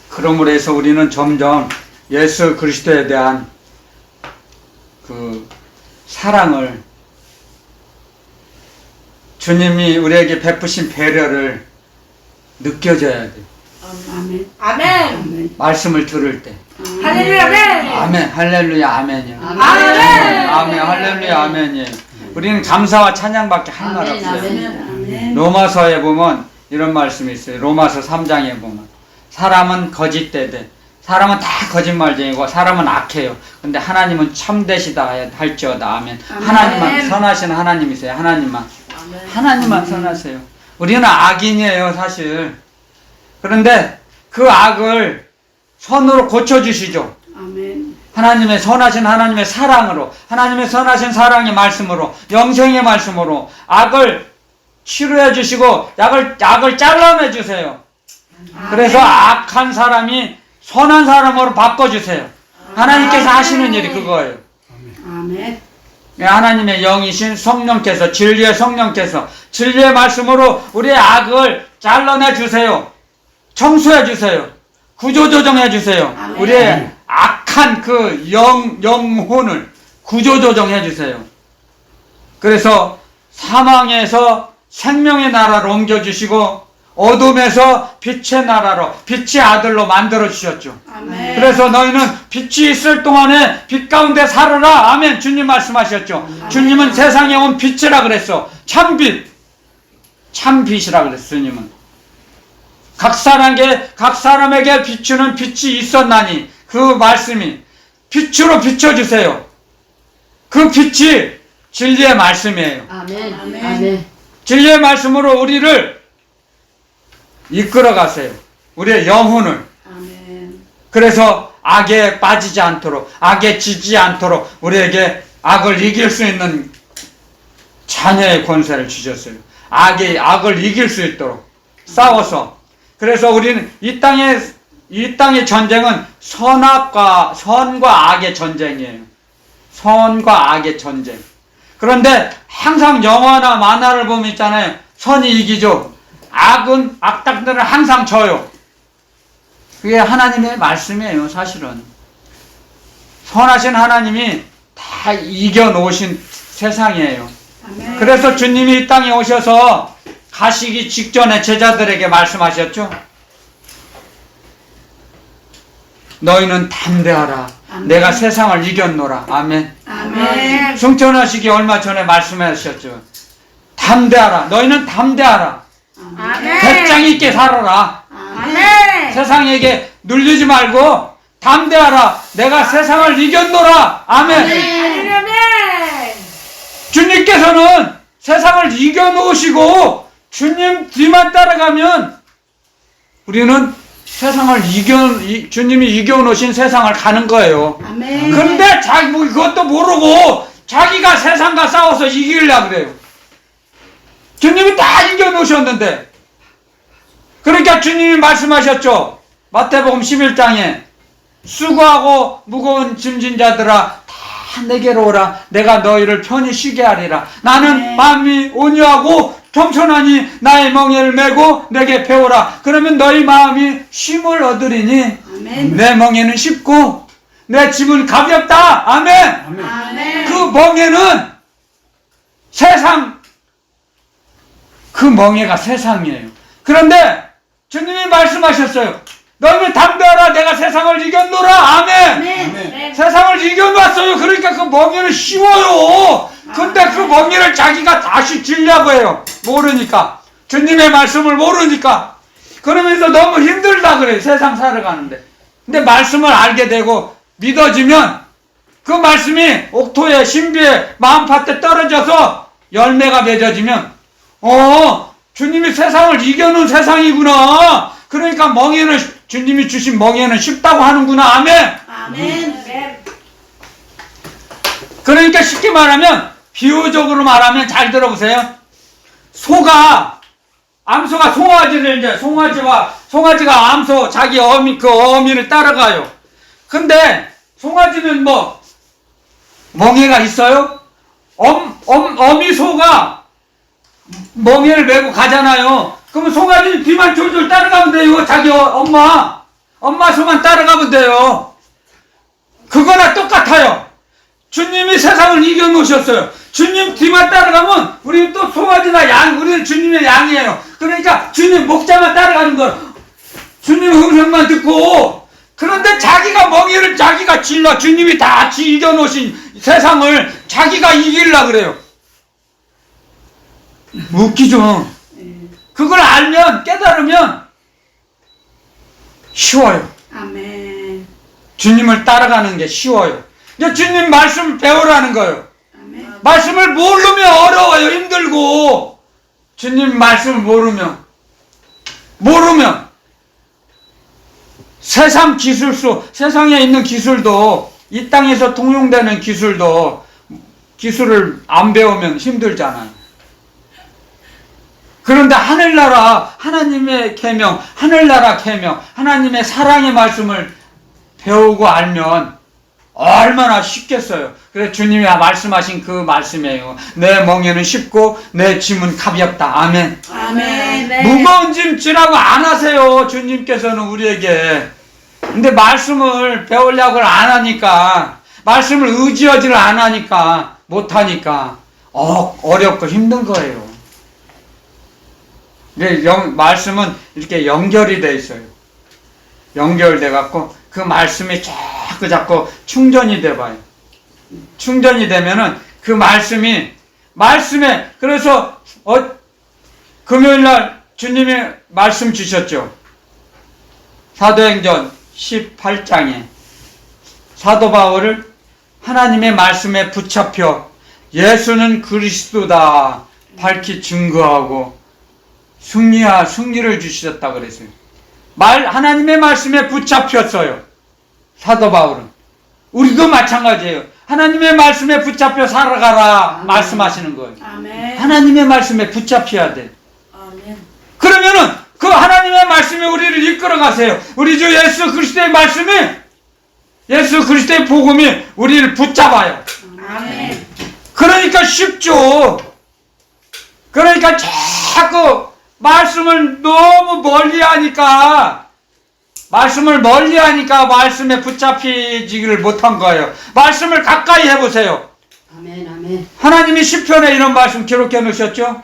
그러므로 해서 우리는 점점 예수 그리스도에 대한 그 사랑을, 주님이 우리에게 베푸신 배려를 느껴져야 돼요. 아멘. 아멘. 말씀을 들을 때. 할렐루야. 아멘. 아멘, 할렐루야, 아멘이요. 아멘. 아멘, 할렐루야, 아멘이에요. 우리는 감사와 찬양밖에 할 말 아멘, 없어요. 아멘. 로마서에 보면 이런 말씀이 있어요. 로마서 3장에 보면 사람은 거짓되되, 사람은 다 거짓말쟁이고 사람은 악해요. 근데 하나님은 참되시다 할지어다. 아멘. 아멘. 하나님만 선하신 하나님이세요. 하나님만 선하세요. 우리는 악인이에요, 사실. 그런데 그 악을 선으로 고쳐주시죠. 아멘. 하나님의 선하신 하나님의 사랑으로, 하나님의 선하신 사랑의 말씀으로, 영생의 말씀으로 악을 치료해 주시고 악을 잘라내 주세요. 그래서 악한 사람이 선한 사람으로 바꿔주세요. 하나님께서 하시는 일이 그거예요. 아멘. 하나님의 영이신 성령께서, 진리의 성령께서 진리의 말씀으로 우리의 악을 잘라내 주세요. 청소해 주세요. 구조조정해 주세요. 아멘. 우리의 악한 그 영혼을 구조조정해 주세요. 그래서 사망에서 생명의 나라로 옮겨주시고 어둠에서 빛의 나라로, 빛의 아들로 만들어 주셨죠. 아멘. 그래서 너희는 빛이 있을 동안에 빛 가운데 살아라. 아멘. 주님 말씀하셨죠. 주님은 세상에 온 빛이라 그랬어. 참빛, 참빛이라 그랬어. 주님은 각 사람에게 비추는 빛이 있었나니, 그 말씀이 빛으로 비춰주세요. 그 빛이 진리의 말씀이에요. 아멘. 아멘. 아멘. 진리의 말씀으로 우리를 이끌어 가세요. 우리의 영혼을. 아멘. 그래서 악에 빠지지 않도록, 악에 지지 않도록 우리에게 악을 이길 수 있는 자녀의 권세를 주셨어요. 악을 이길 수 있도록 싸워서. 그래서 우리는 이 땅의 전쟁은 선과 악의 전쟁이에요. 선과 악의 전쟁. 그런데 항상 영화나 만화를 보면 있잖아요. 선이 이기죠. 악당들은 항상 져요. 그게 하나님의 말씀이에요, 사실은. 선하신 하나님이 다 이겨놓으신 세상이에요. 아멘. 그래서 주님이 이 땅에 오셔서 가시기 직전에 제자들에게 말씀하셨죠. 너희는 담대하라. 아멘. 내가 세상을 이겼노라. 아멘. 아멘. 승천하시기 얼마 전에 말씀하셨죠. 담대하라. 너희는 담대하라. 아멘. 배짱 있게 살아라. 아멘. 세상에게 눌리지 말고 담대하라. 내가 세상을 이겼노라. 아멘. 아멘. 주님께서는 세상을 이겨놓으시고 주님 뒤만 따라가면 우리는 세상을 주님이 이겨놓으신 세상을 가는 거예요. 아멘. 근데 뭐 그것도 모르고 자기가 세상과 싸워서 이기려고 그래요. 주님이 다 이겨놓으셨는데. 그러니까 주님이 말씀하셨죠. 마태복음 11장에 수고하고 무거운 짐진 자들아 다 내게로 오라. 내가 너희를 편히 쉬게 하리라. 나는 네. 마음이 온유하고 겸손하니 나의 멍에를 메고 내게 배우라. 그러면 너희 마음이 쉼을 얻으리니 아멘. 내 멍에는 쉽고 내 짐은 가볍다. 아멘. 아멘. 그 멍에는 그 멍에가 세상이에요. 그런데 주님이 말씀하셨어요. 너희는 담대하라. 내가 세상을 이겼노라. 아멘. 아멘. 세상을 이겨놨어요. 그러니까 그 멍에는 쉬워요. 근데 그 멍에를 자기가 다시 지려고 해요. 모르니까. 주님의 말씀을 모르니까. 그러면서 너무 힘들다 그래요. 세상 살아가는데. 근데 말씀을 알게 되고 믿어지면 그 말씀이 옥토에 신비에 마음밭에 떨어져서 열매가 맺어지면 주님이 세상을 이겨놓은 세상이구나. 그러니까 멍에는 주님이 주신 멍에는 쉽다고 하는구나. 아멘. 아멘. 그러니까 쉽게 말하면 비유적으로 말하면 잘 들어보세요. 암소가 송아지를 이제 송아지가 암소 자기 어미를 따라가요. 근데 송아지는 뭐 멍에가 있어요? 어미 소가 멍에를 메고 가잖아요. 그러면 송아지는 뒤만 졸졸 따라가면 돼요. 자기 엄마 소만 따라가면 돼요. 그거나 똑같아요. 주님이 세상을 이겨놓으셨어요. 주님 뒤만 따라가면 우리는 또 송아지나 우리는 주님의 양이에요. 그러니까 주님 목자만 따라가는 거, 주님 음성만 듣고. 그런데 자기가 멍에를 자기가 질러. 주님이 다 이겨놓으신 세상을 자기가 이기려고 그래요. 웃기죠. 그걸 알면, 깨달으면 쉬워요. 아멘. 주님을 따라가는 게 쉬워요. 이제 주님 말씀 배우라는 거예요. 아멘. 말씀을 모르면 어려워요. 힘들고. 주님 말씀을 모르면 세상에 있는 기술도, 이 땅에서 통용되는 기술을 안 배우면 힘들잖아요. 그런데 하늘나라, 하나님의 계명, 하늘나라 계명, 하나님의 사랑의 말씀을 배우고 알면 얼마나 쉽겠어요. 그래서 주님이 말씀하신 그 말씀이에요. 내 멍에는 쉽고 내 짐은 가볍다. 아멘. 아멘. 무거운 짐 지라고 안 하세요. 주님께서는 우리에게. 근데 말씀을 배우려고 안 하니까, 말씀을 의지하지를 안 하니까, 못 하니까 어렵고 힘든 거예요. 근데 말씀은 이렇게 연결이 돼 있어요. 연결돼 갖고 그 말씀이 자꾸 충전이 돼 봐요. 충전이 되면은 그 말씀에 그래서 금요일 날 주님이 말씀 주셨죠. 사도행전 18장에 사도 바울을 하나님의 말씀에 붙잡혀 예수는 그리스도다 밝히 증거하고 승리를 주셨다 그랬어요. 하나님의 말씀에 붙잡혔어요. 사도 바울은. 우리도 마찬가지예요. 하나님의 말씀에 붙잡혀 살아가라 말씀하시는 거예요. 아멘. 하나님의 말씀에 붙잡혀야 돼. 아멘. 그러면은 그 하나님의 말씀이 우리를 이끌어 가세요. 우리 주 예수 그리스도의 말씀이, 예수 그리스도의 복음이 우리를 붙잡아요. 아멘. 그러니까 쉽죠. 그러니까 자꾸 말씀을 너무 멀리하니까 말씀에 붙잡히지를 못한 거예요. 말씀을 가까이 해보세요. 아멘. 아멘. 하나님이 시편에 이런 말씀 기록해 놓으셨죠?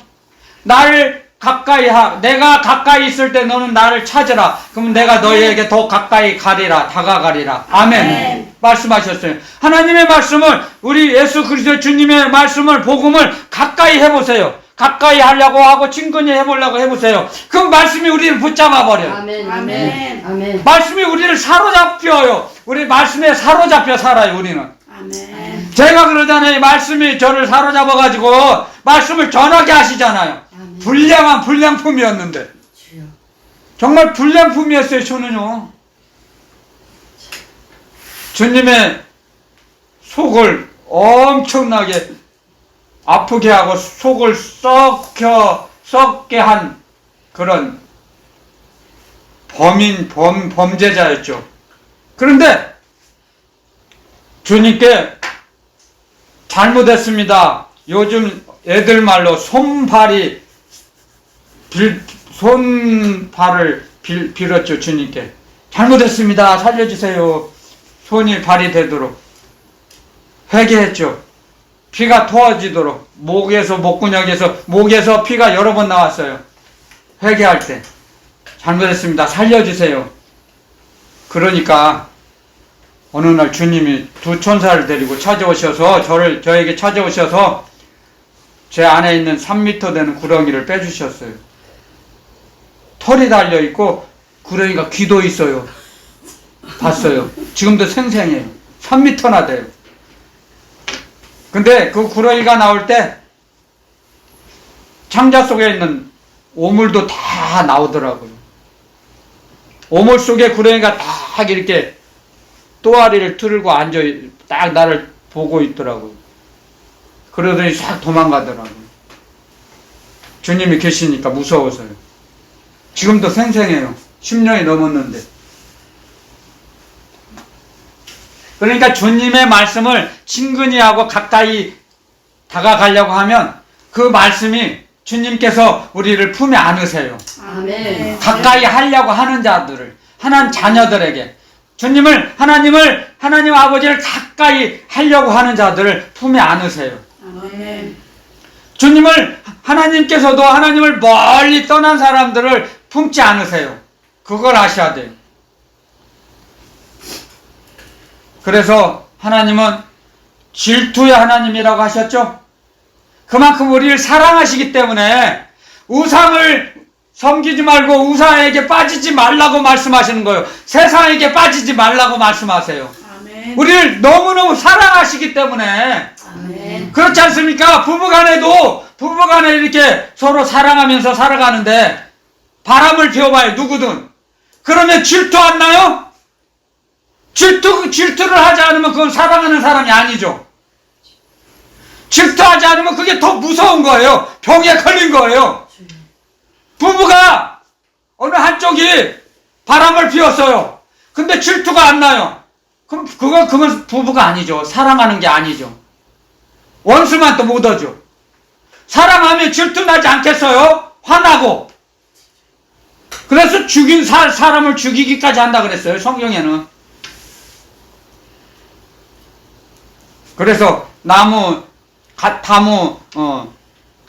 나를 가까이 내가 가까이 있을 때 너는 나를 찾으라. 그럼 내가 너희에게 더 가까이 가리라. 다가가리라. 아멘. 아멘. 말씀하셨어요. 하나님의 말씀을, 우리 예수 그리스도 주님의 말씀을, 복음을 가까이 해보세요. 가까이 하려고 하고 친근히 해보려고 해보세요. 그 말씀이 우리를 붙잡아 버려요. 아멘. 아멘. 아멘. 아멘. 말씀이 우리를 사로잡혀요. 우리 말씀에 사로잡혀 살아요, 우리는. 아멘. 제가 그러잖아요. 말씀이 저를 사로잡아가지고 말씀을 전하게 하시잖아요. 아멘. 불량한 불량품이었는데. 주여. 정말 불량품이었어요, 저는요. 주님의 속을 엄청나게 아프게 하고 속을 썩게 한 그런 범죄자였죠. 그런데 주님께 잘못했습니다. 요즘 애들 말로 손발을 빌었죠, 주님께. 잘못했습니다. 살려주세요. 손이 발이 되도록. 회개했죠. 피가 토해지도록. 목에서 피가 여러 번 나왔어요. 회개할 때. 잘못했습니다. 살려주세요. 그러니까 어느 날 주님이 두 천사를 데리고 찾아오셔서 저에게 찾아오셔서 제 안에 있는 3m 되는 구렁이를 빼주셨어요. 털이 달려있고 구렁이가 귀도 있어요. 봤어요. 지금도 생생해요. 3m나 돼요. 근데 그 구렁이가 나올 때 창자 속에 있는 오물도 다 나오더라고요. 오물 속에 구렁이가 딱 이렇게 또아리를 틀고 앉아 딱 나를 보고 있더라고요. 그러더니 싹 도망가더라고요. 주님이 계시니까 무서워서요. 지금도 생생해요. 10년이 넘었는데. 그러니까 주님의 말씀을 친근히 하고 가까이 다가가려고 하면 그 말씀이 주님께서 우리를 품에 안으세요. 아멘. 가까이 하려고 하는 자들을, 하나님 자녀들에게 하나님 아버지를 가까이 하려고 하는 자들을 품에 안으세요. 아멘. 하나님께서도 하나님을 멀리 떠난 사람들을 품지 않으세요. 그걸 아셔야 돼요. 그래서 하나님은 질투의 하나님이라고 하셨죠? 그만큼 우리를 사랑하시기 때문에 우상을 섬기지 말고 우상에게 빠지지 말라고 말씀하시는 거예요. 세상에게 빠지지 말라고 말씀하세요. 아멘. 우리를 너무너무 사랑하시기 때문에. 아멘. 그렇지 않습니까? 부부간에 이렇게 서로 사랑하면서 살아가는데 바람을 피워봐요, 누구든. 그러면 질투 안 나요? 질투를 하지 않으면 그건 사랑하는 사람이 아니죠. 질투하지 않으면 그게 더 무서운 거예요. 병에 걸린 거예요. 부부가 어느 한쪽이 바람을 피웠어요. 근데 질투가 안 나요. 그럼 그건 부부가 아니죠. 사랑하는 게 아니죠. 원수만 또 못 얻죠. 사랑하면 질투 나지 않겠어요? 화나고. 그래서 사람을 죽이기까지 한다 그랬어요, 성경에는. 그래서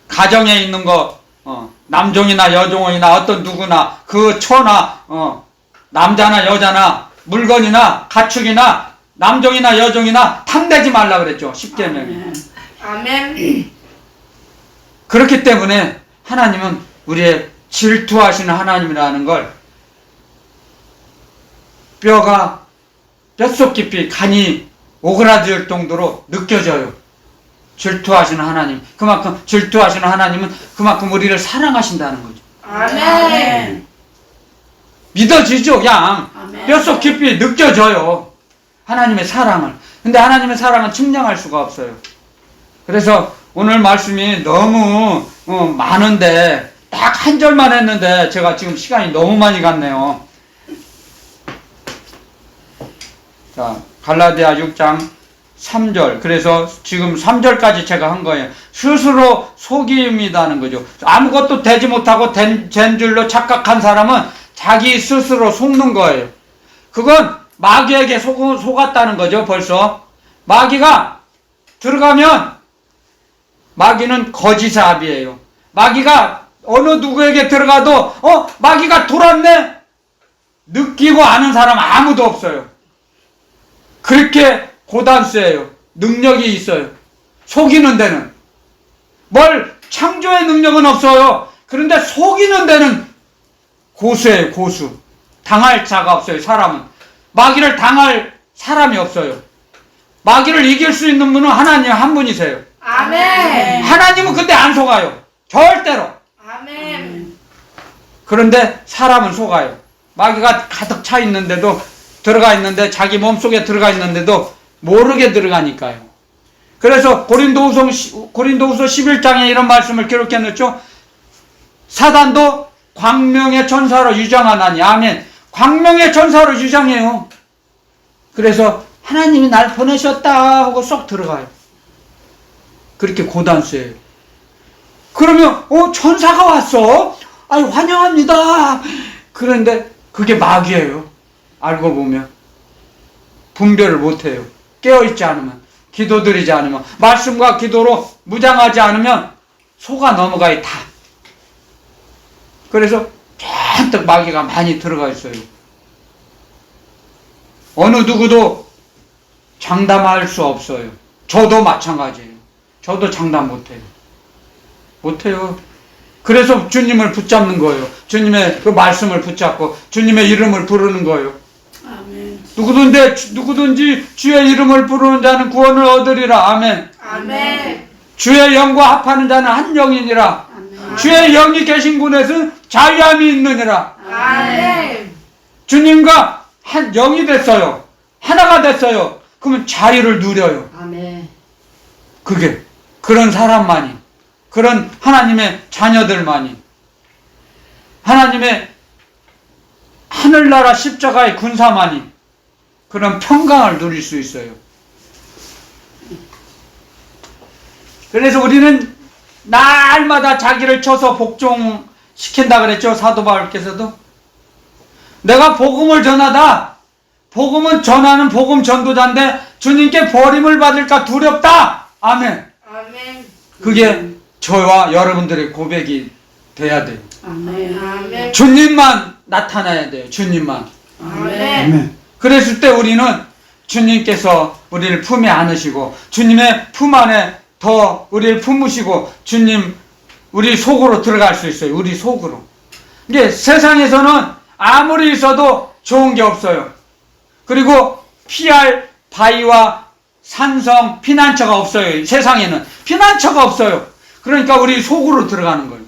가정에 있는 거, 남종이나 여종이나 어떤 누구나, 그 처나, 남자나 여자나, 물건이나 가축이나, 남종이나 여종이나 탐내지 말라 그랬죠, 10계명에. 아멘. 그렇기 때문에 하나님은 우리의 질투하시는 하나님이라는 걸 뼛속 깊이 간이 오그라들 정도로 느껴져요. 질투하시는 하나님. 그만큼 질투하시는 하나님은 그만큼 우리를 사랑하신다는 거죠. 아멘. 믿어지죠? 그냥 아멘. 뼛속 깊이 느껴져요. 하나님의 사랑을. 근데 하나님의 사랑은 측량할 수가 없어요. 그래서 오늘 말씀이 너무 많은데 딱 한 절만 했는데 제가 지금 시간이 너무 많이 갔네요. 자, 갈라디아 6장 3절. 그래서 지금 3절까지 제가 한 거예요. 스스로 속임이라는 거죠. 아무것도 되지 못하고 된 줄로 착각한 사람은 자기 스스로 속는 거예요. 그건 마귀에게 속았다는 거죠, 벌써. 마귀가 들어가면 마귀는 거짓의 압이에요. 마귀가 어느 누구에게 들어가도 마귀가 돌았네 느끼고 아는 사람 아무도 없어요. 그렇게 고단수예요. 능력이 있어요. 속이는 데는. 뭘 창조의 능력은 없어요. 그런데 속이는 데는 고수예요. 고수. 당할 자가 없어요. 사람은. 마귀를 당할 사람이 없어요. 마귀를 이길 수 있는 분은 하나님 한 분이세요. 아멘. 하나님은 근데 안 속아요. 절대로. 아멘. 그런데 사람은 속아요. 마귀가 가득 차 있는데도 들어가 있는데 자기 몸속에 들어가 있는데도 모르게 들어가니까요. 그래서 고린도후서 11장에 이런 말씀을 기록해 놓죠. 사단도 광명의 천사로 유장하나니. 아멘. 광명의 천사로 유장해요. 그래서 하나님이 날 보내셨다 하고 쏙 들어가요. 그렇게 고단수예요. 그러면 천사가 왔어? 아유 환영합니다. 그런데 그게 마귀예요. 알고 보면 분별을 못해요. 깨어있지 않으면, 기도드리지 않으면, 말씀과 기도로 무장하지 않으면 속아 넘어가요. 다. 그래서 잔뜩 마귀가 많이 들어가 있어요. 어느 누구도 장담할 수 없어요. 저도 마찬가지예요. 저도 장담 못해요. 못해요. 그래서 주님을 붙잡는 거예요. 주님의 그 말씀을 붙잡고 주님의 이름을 부르는 거예요. 아멘. 누구든지 주의 이름을 부르는 자는 구원을 얻으리라. 아멘. 아멘. 주의 영과 합하는 자는 한 영이니라. 아멘. 주의 영이 계신 곳에는 자유함이 있느니라. 아멘. 주님과 한 영이 됐어요. 하나가 됐어요. 그러면 자유를 누려요. 아멘. 그게 그런 사람만이, 그런 하나님의 자녀들만이, 하나님의 하늘나라 십자가의 군사만이 그런 평강을 누릴 수 있어요. 그래서 우리는 날마다 자기를 쳐서 복종시킨다 그랬죠. 사도 바울께서도. 내가 복음을 전하다. 복음은 전하는 복음 전도자인데 주님께 버림을 받을까 두렵다. 아멘. 아멘. 그게 저와 여러분들의 고백이 돼야 돼요. 아멘. 아멘. 주님만 나타나야 돼요. 주님만. 아멘. 그랬을 때 우리는 주님께서 우리를 품에 안으시고 주님의 품 안에 더 우리를 품으시고 주님 우리 속으로 들어갈 수 있어요. 우리 속으로. 이게 세상에서는 아무리 있어도 좋은 게 없어요. 그리고 피할 바위와 산성, 피난처가 없어요. 세상에는 피난처가 없어요. 그러니까 우리 속으로 들어가는 거예요.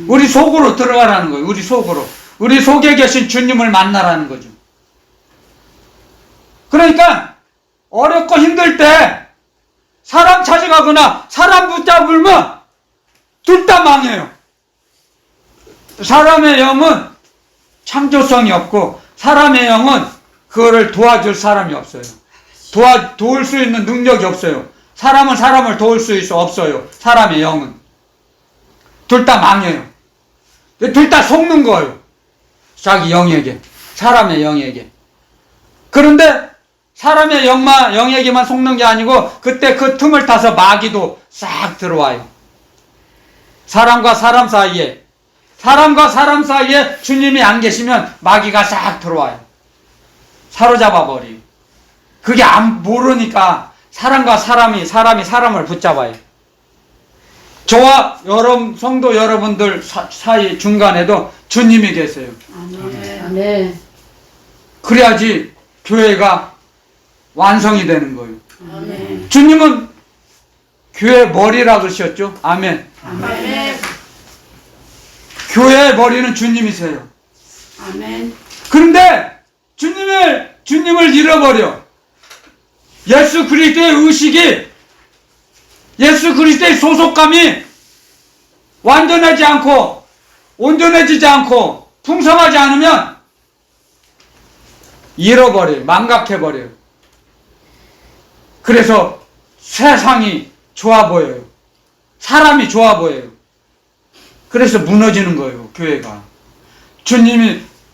우리 속으로 들어가라는 거예요. 우리 속으로. 우리 속에 계신 주님을 만나라는 거죠. 그러니까 어렵고 힘들 때 사람 찾아가거나 사람 붙잡으면 둘 다 망해요. 사람의 영은 창조성이 없고 사람의 영은 그거를 도와줄 사람이 없어요. 도울 수 있는 능력이 없어요. 사람은 사람을 도울 수 없어요. 사람의 영은. 둘 다 망해요. 둘 다 속는 거예요. 자기 영에게. 사람의 영에게. 그런데 사람의 영에게만 속는 게 아니고 그때 그 틈을 타서 마귀도 싹 들어와요. 사람과 사람 사이에 주님이 안 계시면 마귀가 싹 들어와요. 사로잡아 버려요. 그게 모르니까 사람이 사람을 붙잡아요. 저와 성도 여러분들 사이 중간에도 주님이 계세요. 아멘. 아멘. 그래야지 교회가 완성이 되는 거예요. 아멘. 주님은 교회 머리라 그러셨죠? 아멘. 아멘. 교회의 머리는 주님이세요. 아멘. 그런데 주님을 잃어버려. 예수 그리스도의 의식이, 예수 그리스도의 소속감이 완전하지 않고 온전해지지 않고 풍성하지 않으면 잃어버려요. 망각해버려요. 그래서 세상이 좋아 보여요. 사람이 좋아 보여요. 그래서 무너지는 거예요. 교회가.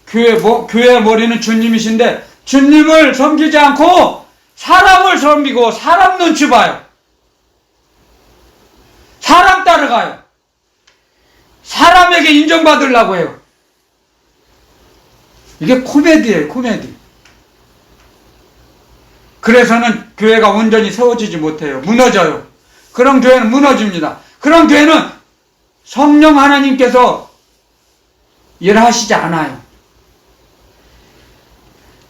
교회의 머리는 주님이신데 주님을 섬기지 않고 사람을 섬기고 사람 눈치 봐요. 사람 따라가요. 사람에게 인정받으려고 해요. 이게 코미디예요, 코미디. 그래서는 교회가 온전히 세워지지 못해요. 무너져요. 그런 교회는 무너집니다. 그런 교회는 성령 하나님께서 일하시지 않아요.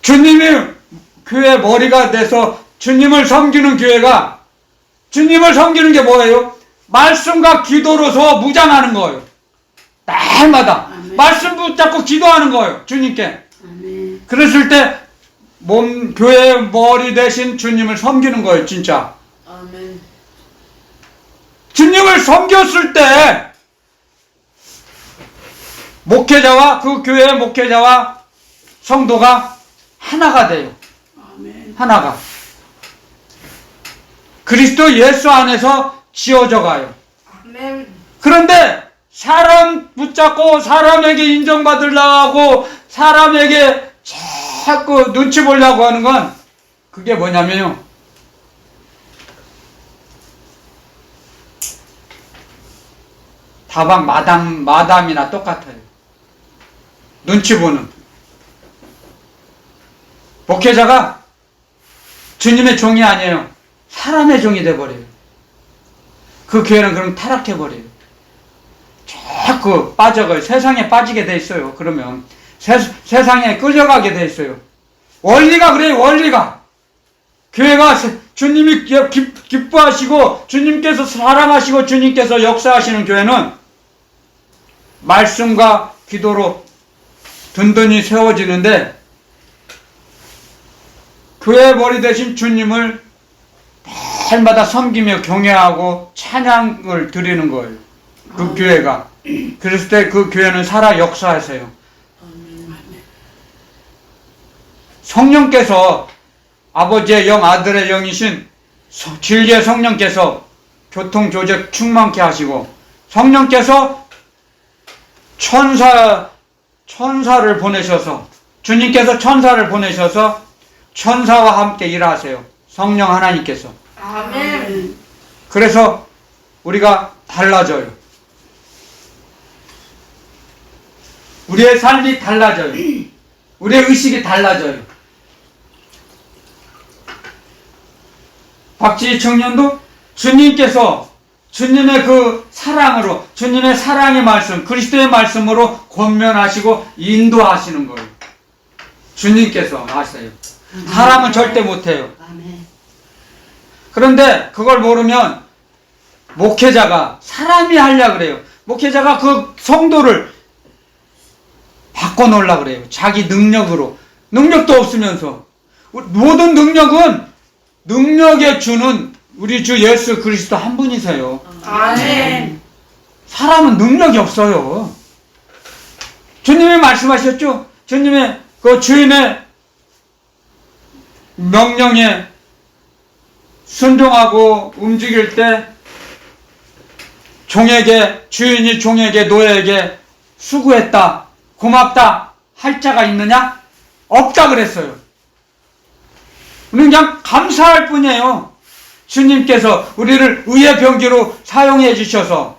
주님이 교회 머리가 돼서 주님을 섬기는 교회가, 주님을 섬기는 게 뭐예요? 말씀과 기도로서 무장하는 거예요. 날마다 아멘. 말씀 붙잡고 기도하는 거예요, 주님께. 아멘. 그랬을 때 교회의 머리 대신 주님을 섬기는 거예요, 진짜. 아멘. 주님을 섬겼을 때 목회자와 그 교회의 목회자와 성도가 하나가 돼요. 아멘. 하나가. 그리스도 예수 안에서 지어져 가요. 아멘. 그런데 사람 붙잡고 사람에게 인정받으려고 하고 사람에게 자꾸 눈치 보려고 하는 건 그게 뭐냐면요. 다방 마담이나 똑같아요. 눈치 보는. 목회자가 주님의 종이 아니에요. 사람의 종이 돼버려요. 그 교회는 그럼 타락해버려요. 자꾸 빠져가요. 세상에 빠지게 돼 있어요. 그러면 세상에 끌려가게 돼 있어요. 원리가 그래요. 원리가. 교회가 주님이 기뻐하시고 주님께서 사랑하시고 주님께서 역사하시는 교회는 말씀과 기도로 든든히 세워지는데 교회의 머리 대신 주님을 날마다 섬기며 경외하고 찬양을 드리는 거예요. 그 교회가. 그랬을 때 그 교회는 살아 역사하세요. 성령께서 아버지의 영, 아들의 영이신 진리의 성령께서 교통조직 충만케 하시고 성령께서 천사를 보내셔서 주님께서 천사를 보내셔서 천사와 함께 일하세요. 성령 하나님께서. 아멘. 그래서 우리가 달라져요. 우리의 삶이 달라져요. 우리의 의식이 달라져요. 박지희 청년도 주님께서 주님의 그 사랑으로 주님의 사랑의 말씀 그리스도의 말씀으로 권면하시고 인도하시는 거예요. 주님께서 하세요. 사람은 절대 못해요. 아멘. 그런데 그걸 모르면 목회자가 사람이 하려고 그래요. 목회자가 그 성도를 바꿔놓으려고 그래요. 자기 능력으로. 능력도 없으면서. 모든 능력은 능력에 주는 우리 주 예수 그리스도 한 분이세요. 아멘. 사람은 능력이 없어요. 주님이 말씀하셨죠? 주님의 그 주인의 명령에 순종하고 움직일 때 주인이 종에게 노예에게 수고했다, 고맙다 할 자가 있느냐? 없다 그랬어요. 우리는 그냥 감사할 뿐이에요. 주님께서 우리를 의의 병기로 사용해 주셔서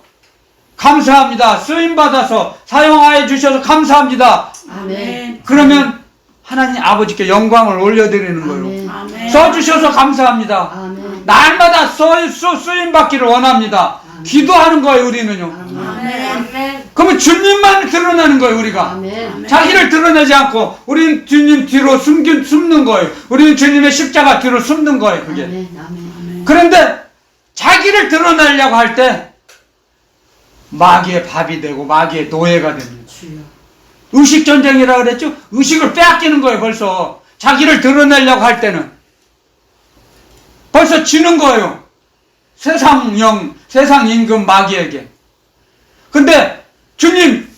감사합니다. 쓰임받아서 사용하여 주셔서 감사합니다. 아멘. 그러면 하나님 아버지께 영광을 올려드리는 거예요. 아멘. 아멘. 써주셔서 감사합니다. 아멘. 날마다 쓰임받기를 원합니다. 기도하는 거예요, 우리는요. 아멘. 그러면 주님만 드러나는 거예요, 우리가. 아멘. 자기를 드러내지 않고 우리는 주님 뒤로 숨는 거예요. 우리는 주님의 십자가 뒤로 숨는 거예요, 그게. 아멘. 아멘. 그런데 자기를 드러내려고 할 때 마귀의 밥이 되고 마귀의 노예가 됩니다. 주여. 의식전쟁이라 그랬죠? 의식을 빼앗기는 거예요, 벌써. 자기를 드러내려고 할 때는. 벌써 지는 거예요. 세상 임금 마귀에게. 근데 주님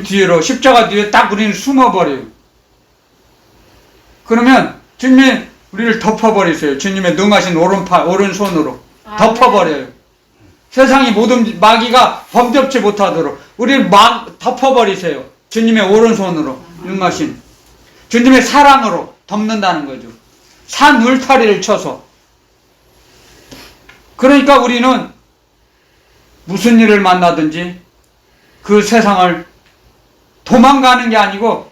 뒤로, 십자가 뒤에 딱 우리는 숨어버려요. 그러면 주님이 우리를 덮어버리세요. 주님의 능하신 오른손으로 덮어버려요. 세상이 모든 마귀가 범접지 못하도록 우리를 덮어버리세요. 주님의 오른손으로 능하신 주님의 사랑으로 덮는다는 거죠. 산 울타리를 쳐서. 그러니까 우리는 무슨 일을 만나든지 그 세상을 도망가는 게 아니고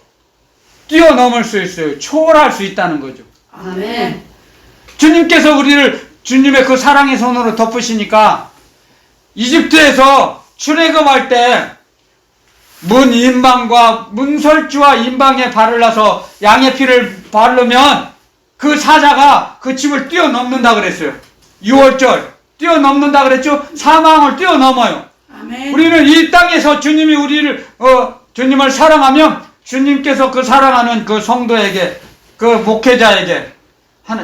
뛰어넘을 수 있어요. 초월할 수 있다는 거죠. 아멘. 주님께서 우리를 주님의 그 사랑의 손으로 덮으시니까 이집트에서 출애굽할 때 문 인방과 문설주와 인방에 발을 놔서 양의 피를 바르면 그 사자가 그 집을 뛰어넘는다 그랬어요. 6월절 뛰어넘는다 그랬죠. 사망을 뛰어넘어요. 아멘. 우리는 이 땅에서 주님이 주님을 사랑하면 주님께서 그 사랑하는 그 성도에게 그 목회자에게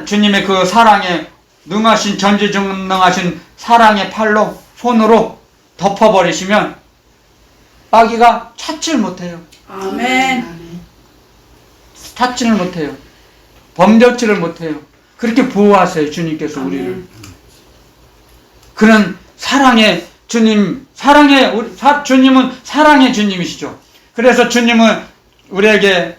주님의 그 사랑에 능하신 전지전능하신 사랑의 팔로 손으로 덮어버리시면 마귀가 찾지를 못해요. 아멘. 찾지를 못해요. 범접지를 못해요. 그렇게 보호하세요. 주님께서 우리를. 아멘. 그런 사랑의 주님, 주님은 사랑의 주님이시죠. 그래서 주님은 우리에게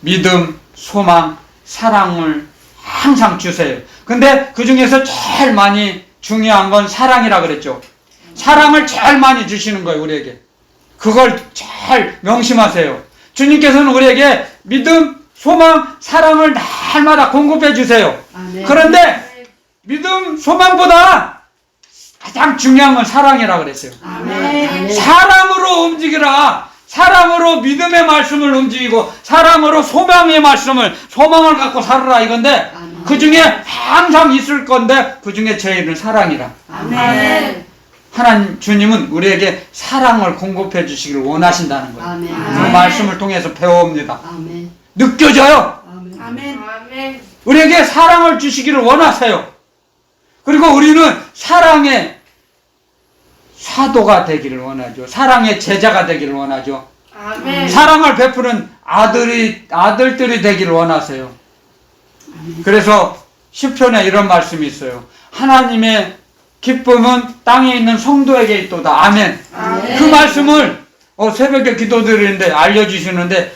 믿음, 소망, 사랑을 항상 주세요. 근데 그 중에서 제일 많이 중요한 건 사랑이라 그랬죠. 사랑을 제일 많이 주시는 거예요, 우리에게. 그걸 잘 명심하세요. 주님께서는 우리에게 믿음, 소망, 사랑을 날마다 공급해 주세요. 아멘. 그런데 믿음, 소망보다 가장 중요한 건 사랑이라 그랬어요. 아멘. 사랑으로 움직이라. 사랑으로 믿음의 말씀을 움직이고 사랑으로 소망의 말씀을 소망을 갖고 살아라 이건데 아멘. 그 중에 항상 있을 건데 그 중에 제일은 사랑이라. 아멘. 하나님 주님은 우리에게 사랑을 공급해 주시기를 원하신다는 거예요. 아멘. 그 아멘. 말씀을 통해서 배웁니다. 아멘. 느껴져요. 아멘. 아멘. 아멘. 우리에게 사랑을 주시기를 원하세요. 그리고 우리는 사랑의 사도가 되기를 원하죠. 사랑의 제자가 되기를 원하죠. 아멘. 사랑을 베푸는 아들들이 되기를 원하세요. 그래서 시편에 이런 말씀이 있어요. 하나님의 기쁨은 땅에 있는 성도에게 있도다. 아멘. 아멘. 그 말씀을 새벽에 기도드리는데 알려주시는데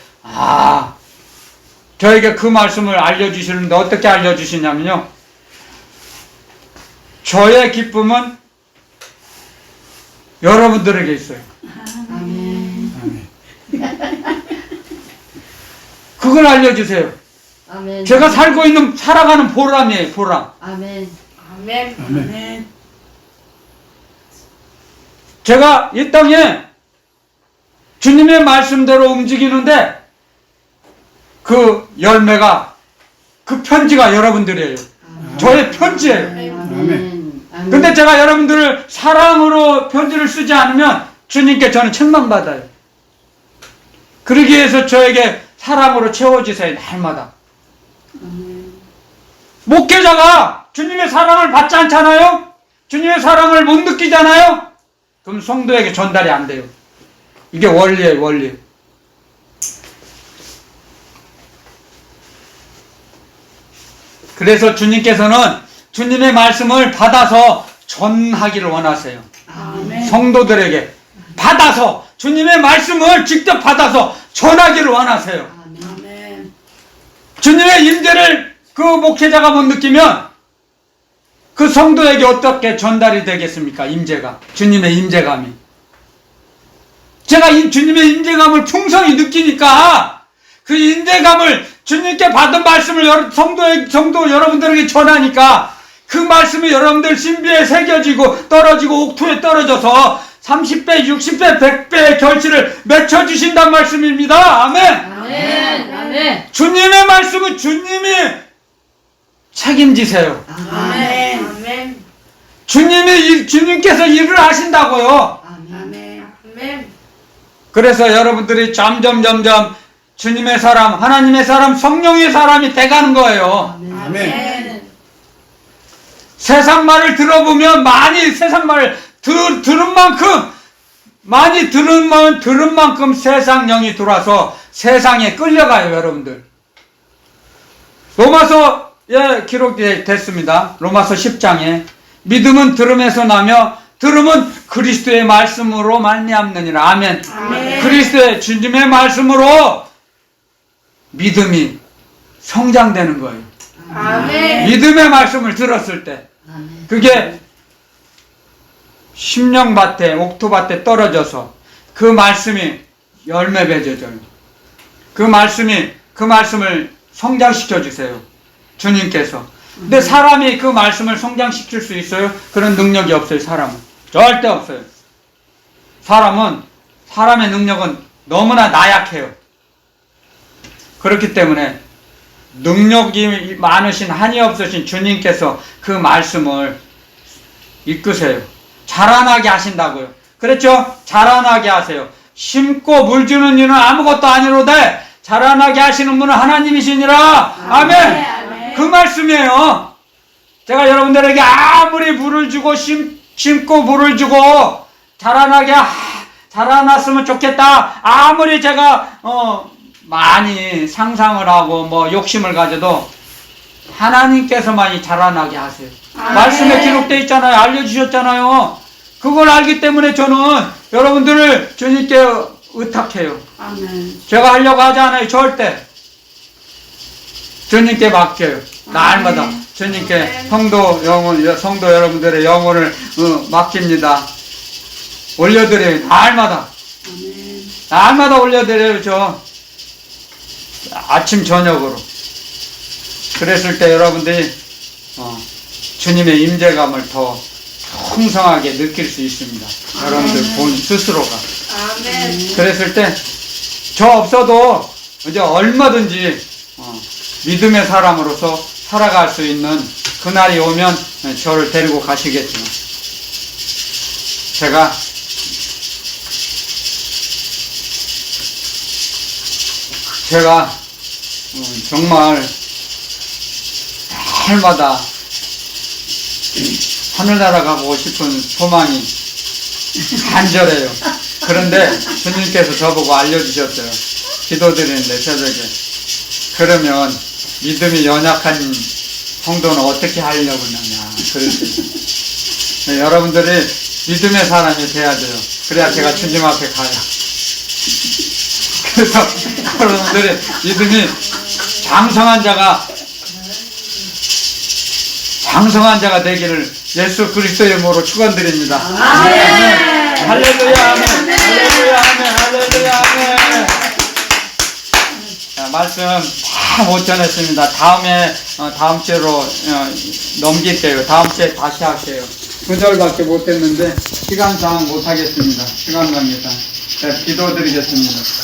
저에게 그 말씀을 알려주시는데 어떻게 알려주시냐면요. 저의 기쁨은 여러분들에게 있어요. 아멘. 그걸 알려주세요. 아멘. 제가 살아가는 보람이에요. 보람. 아멘. 아멘. 아멘. 제가 이 땅에 주님의 말씀대로 움직이는데 그 열매가 그 편지가 여러분들이에요. 저의 편지예요. 아멘. 근데 제가 여러분들을 사랑으로 편지를 쓰지 않으면 주님께 저는 책망받아요. 그러기 위해서 저에게 사랑으로 채워주세요. 날마다. 목회자가 주님의 사랑을 받지 않잖아요? 주님의 사랑을 못 느끼잖아요? 그럼 성도에게 전달이 안 돼요. 이게 원리예요, 원리. 그래서 주님께서는 주님의 말씀을 받아서 전하기를 원하세요. 아멘. 성도들에게 받아서 주님의 말씀을 직접 받아서 전하기를 원하세요. 아멘. 주님의 임재를 그 목회자가 못 느끼면 그 성도에게 어떻게 전달이 되겠습니까? 임재가. 주님의 임재감이. 제가 이 주님의 임재감을 풍성히 느끼니까 그 임재감을 주님께 받은 말씀을 성도 여러분들에게 전하니까 그 말씀이 여러분들 신비에 새겨지고 떨어지고 옥토에 떨어져서 30배, 60배, 100배의 결실을 맺혀주신단 말씀입니다. 아멘. 아멘. 아멘. 주님의 말씀은 주님이 책임지세요. 아멘. 아멘. 주님께서 일을 하신다고요. 아멘. 아멘. 그래서 여러분들이 점점 주님의 사람, 하나님의 사람, 성령의 사람이 돼가는 거예요. 아멘. 세상 말을 들어보면 많이 세상 말을 들은 만큼 많이 들은 만큼 세상 영이 들어와서 세상에 끌려가요, 여러분들. 로마서에 기록됐습니다. 로마서 10장에 믿음은 들음에서 나며 들음은 그리스도의 말씀으로 말미암느니라. 아멘. 아멘. 그리스도의 주님의 말씀으로 믿음이 성장되는 거예요. 아멘. 믿음의 말씀을 들었을 때 아멘. 그게 심령밭에 옥토밭에 떨어져서 그 말씀이 열매 맺어져요. 그 말씀을 성장시켜 주세요. 주님께서. 근데 사람이 그 말씀을 성장시킬 수 있어요? 그런 능력이 없어요. 사람은 절대 없어요. 사람의 능력은 너무나 나약해요. 그렇기 때문에 능력이 많으신 한이 없으신 주님께서 그 말씀을 이끄세요. 자라나게 하신다고요. 그랬죠? 자라나게 하세요. 심고 물 주는 이는 아무것도 아니로되 자라나게 하시는 분은 하나님이시니라. 아멘. 그 말씀이에요. 제가 여러분들에게 아무리 물을 주고 심고 물을 주고 자라났으면 좋겠다. 아무리 제가 많이 상상을 하고 뭐 욕심을 가져도 하나님께서만이 자라나게 하세요. 말씀에 기록되어 있잖아요. 알려주셨잖아요. 그걸 알기 때문에 저는 여러분들을 주님께 의탁해요. 아멘. 제가 하려고 하지 않아요. 절대. 주님께 맡겨요. 날마다 주님께 성도 여러분들의 영혼을 맡깁니다. 올려드려요. 날마다. 아멘. 날마다 올려드려요. 저 아침 저녁으로. 그랬을 때 여러분들이 주님의 임재감을 더 풍성하게 느낄 수 있습니다. 여러분들 본 스스로가. 아멘. 그랬을 때 저 없어도 이제 얼마든지 믿음의 사람으로서 살아갈 수 있는 그날이 오면 저를 데리고 가시겠죠. 제가 정말 날마다 하늘나라 가보고 싶은 소망이 간절해요. 그런데 주님께서 저보고 알려주셨어요. 기도드리는데 새벽에. 그러면 믿음이 연약한 성도는 어떻게 하려고 하냐. 그랬어요. 여러분들이 믿음의 사람이 돼야 돼요. 그래야 제가 주님 앞에 가요. 그래서 여러분들이 믿음이 장성한 자가 되기를 예수 그리스도의 이름으로 축원드립니다. 아멘. 할렐루야 아멘. 할렐루야 아멘. 할렐루야 아멘. 자, 말씀 다 못 전했습니다. 다음 주로 넘길게요. 다음 주에 다시 할게요. 9절밖에 못 했는데 시간상 못 하겠습니다. 시간 관계상. 자, 기도드리겠습니다.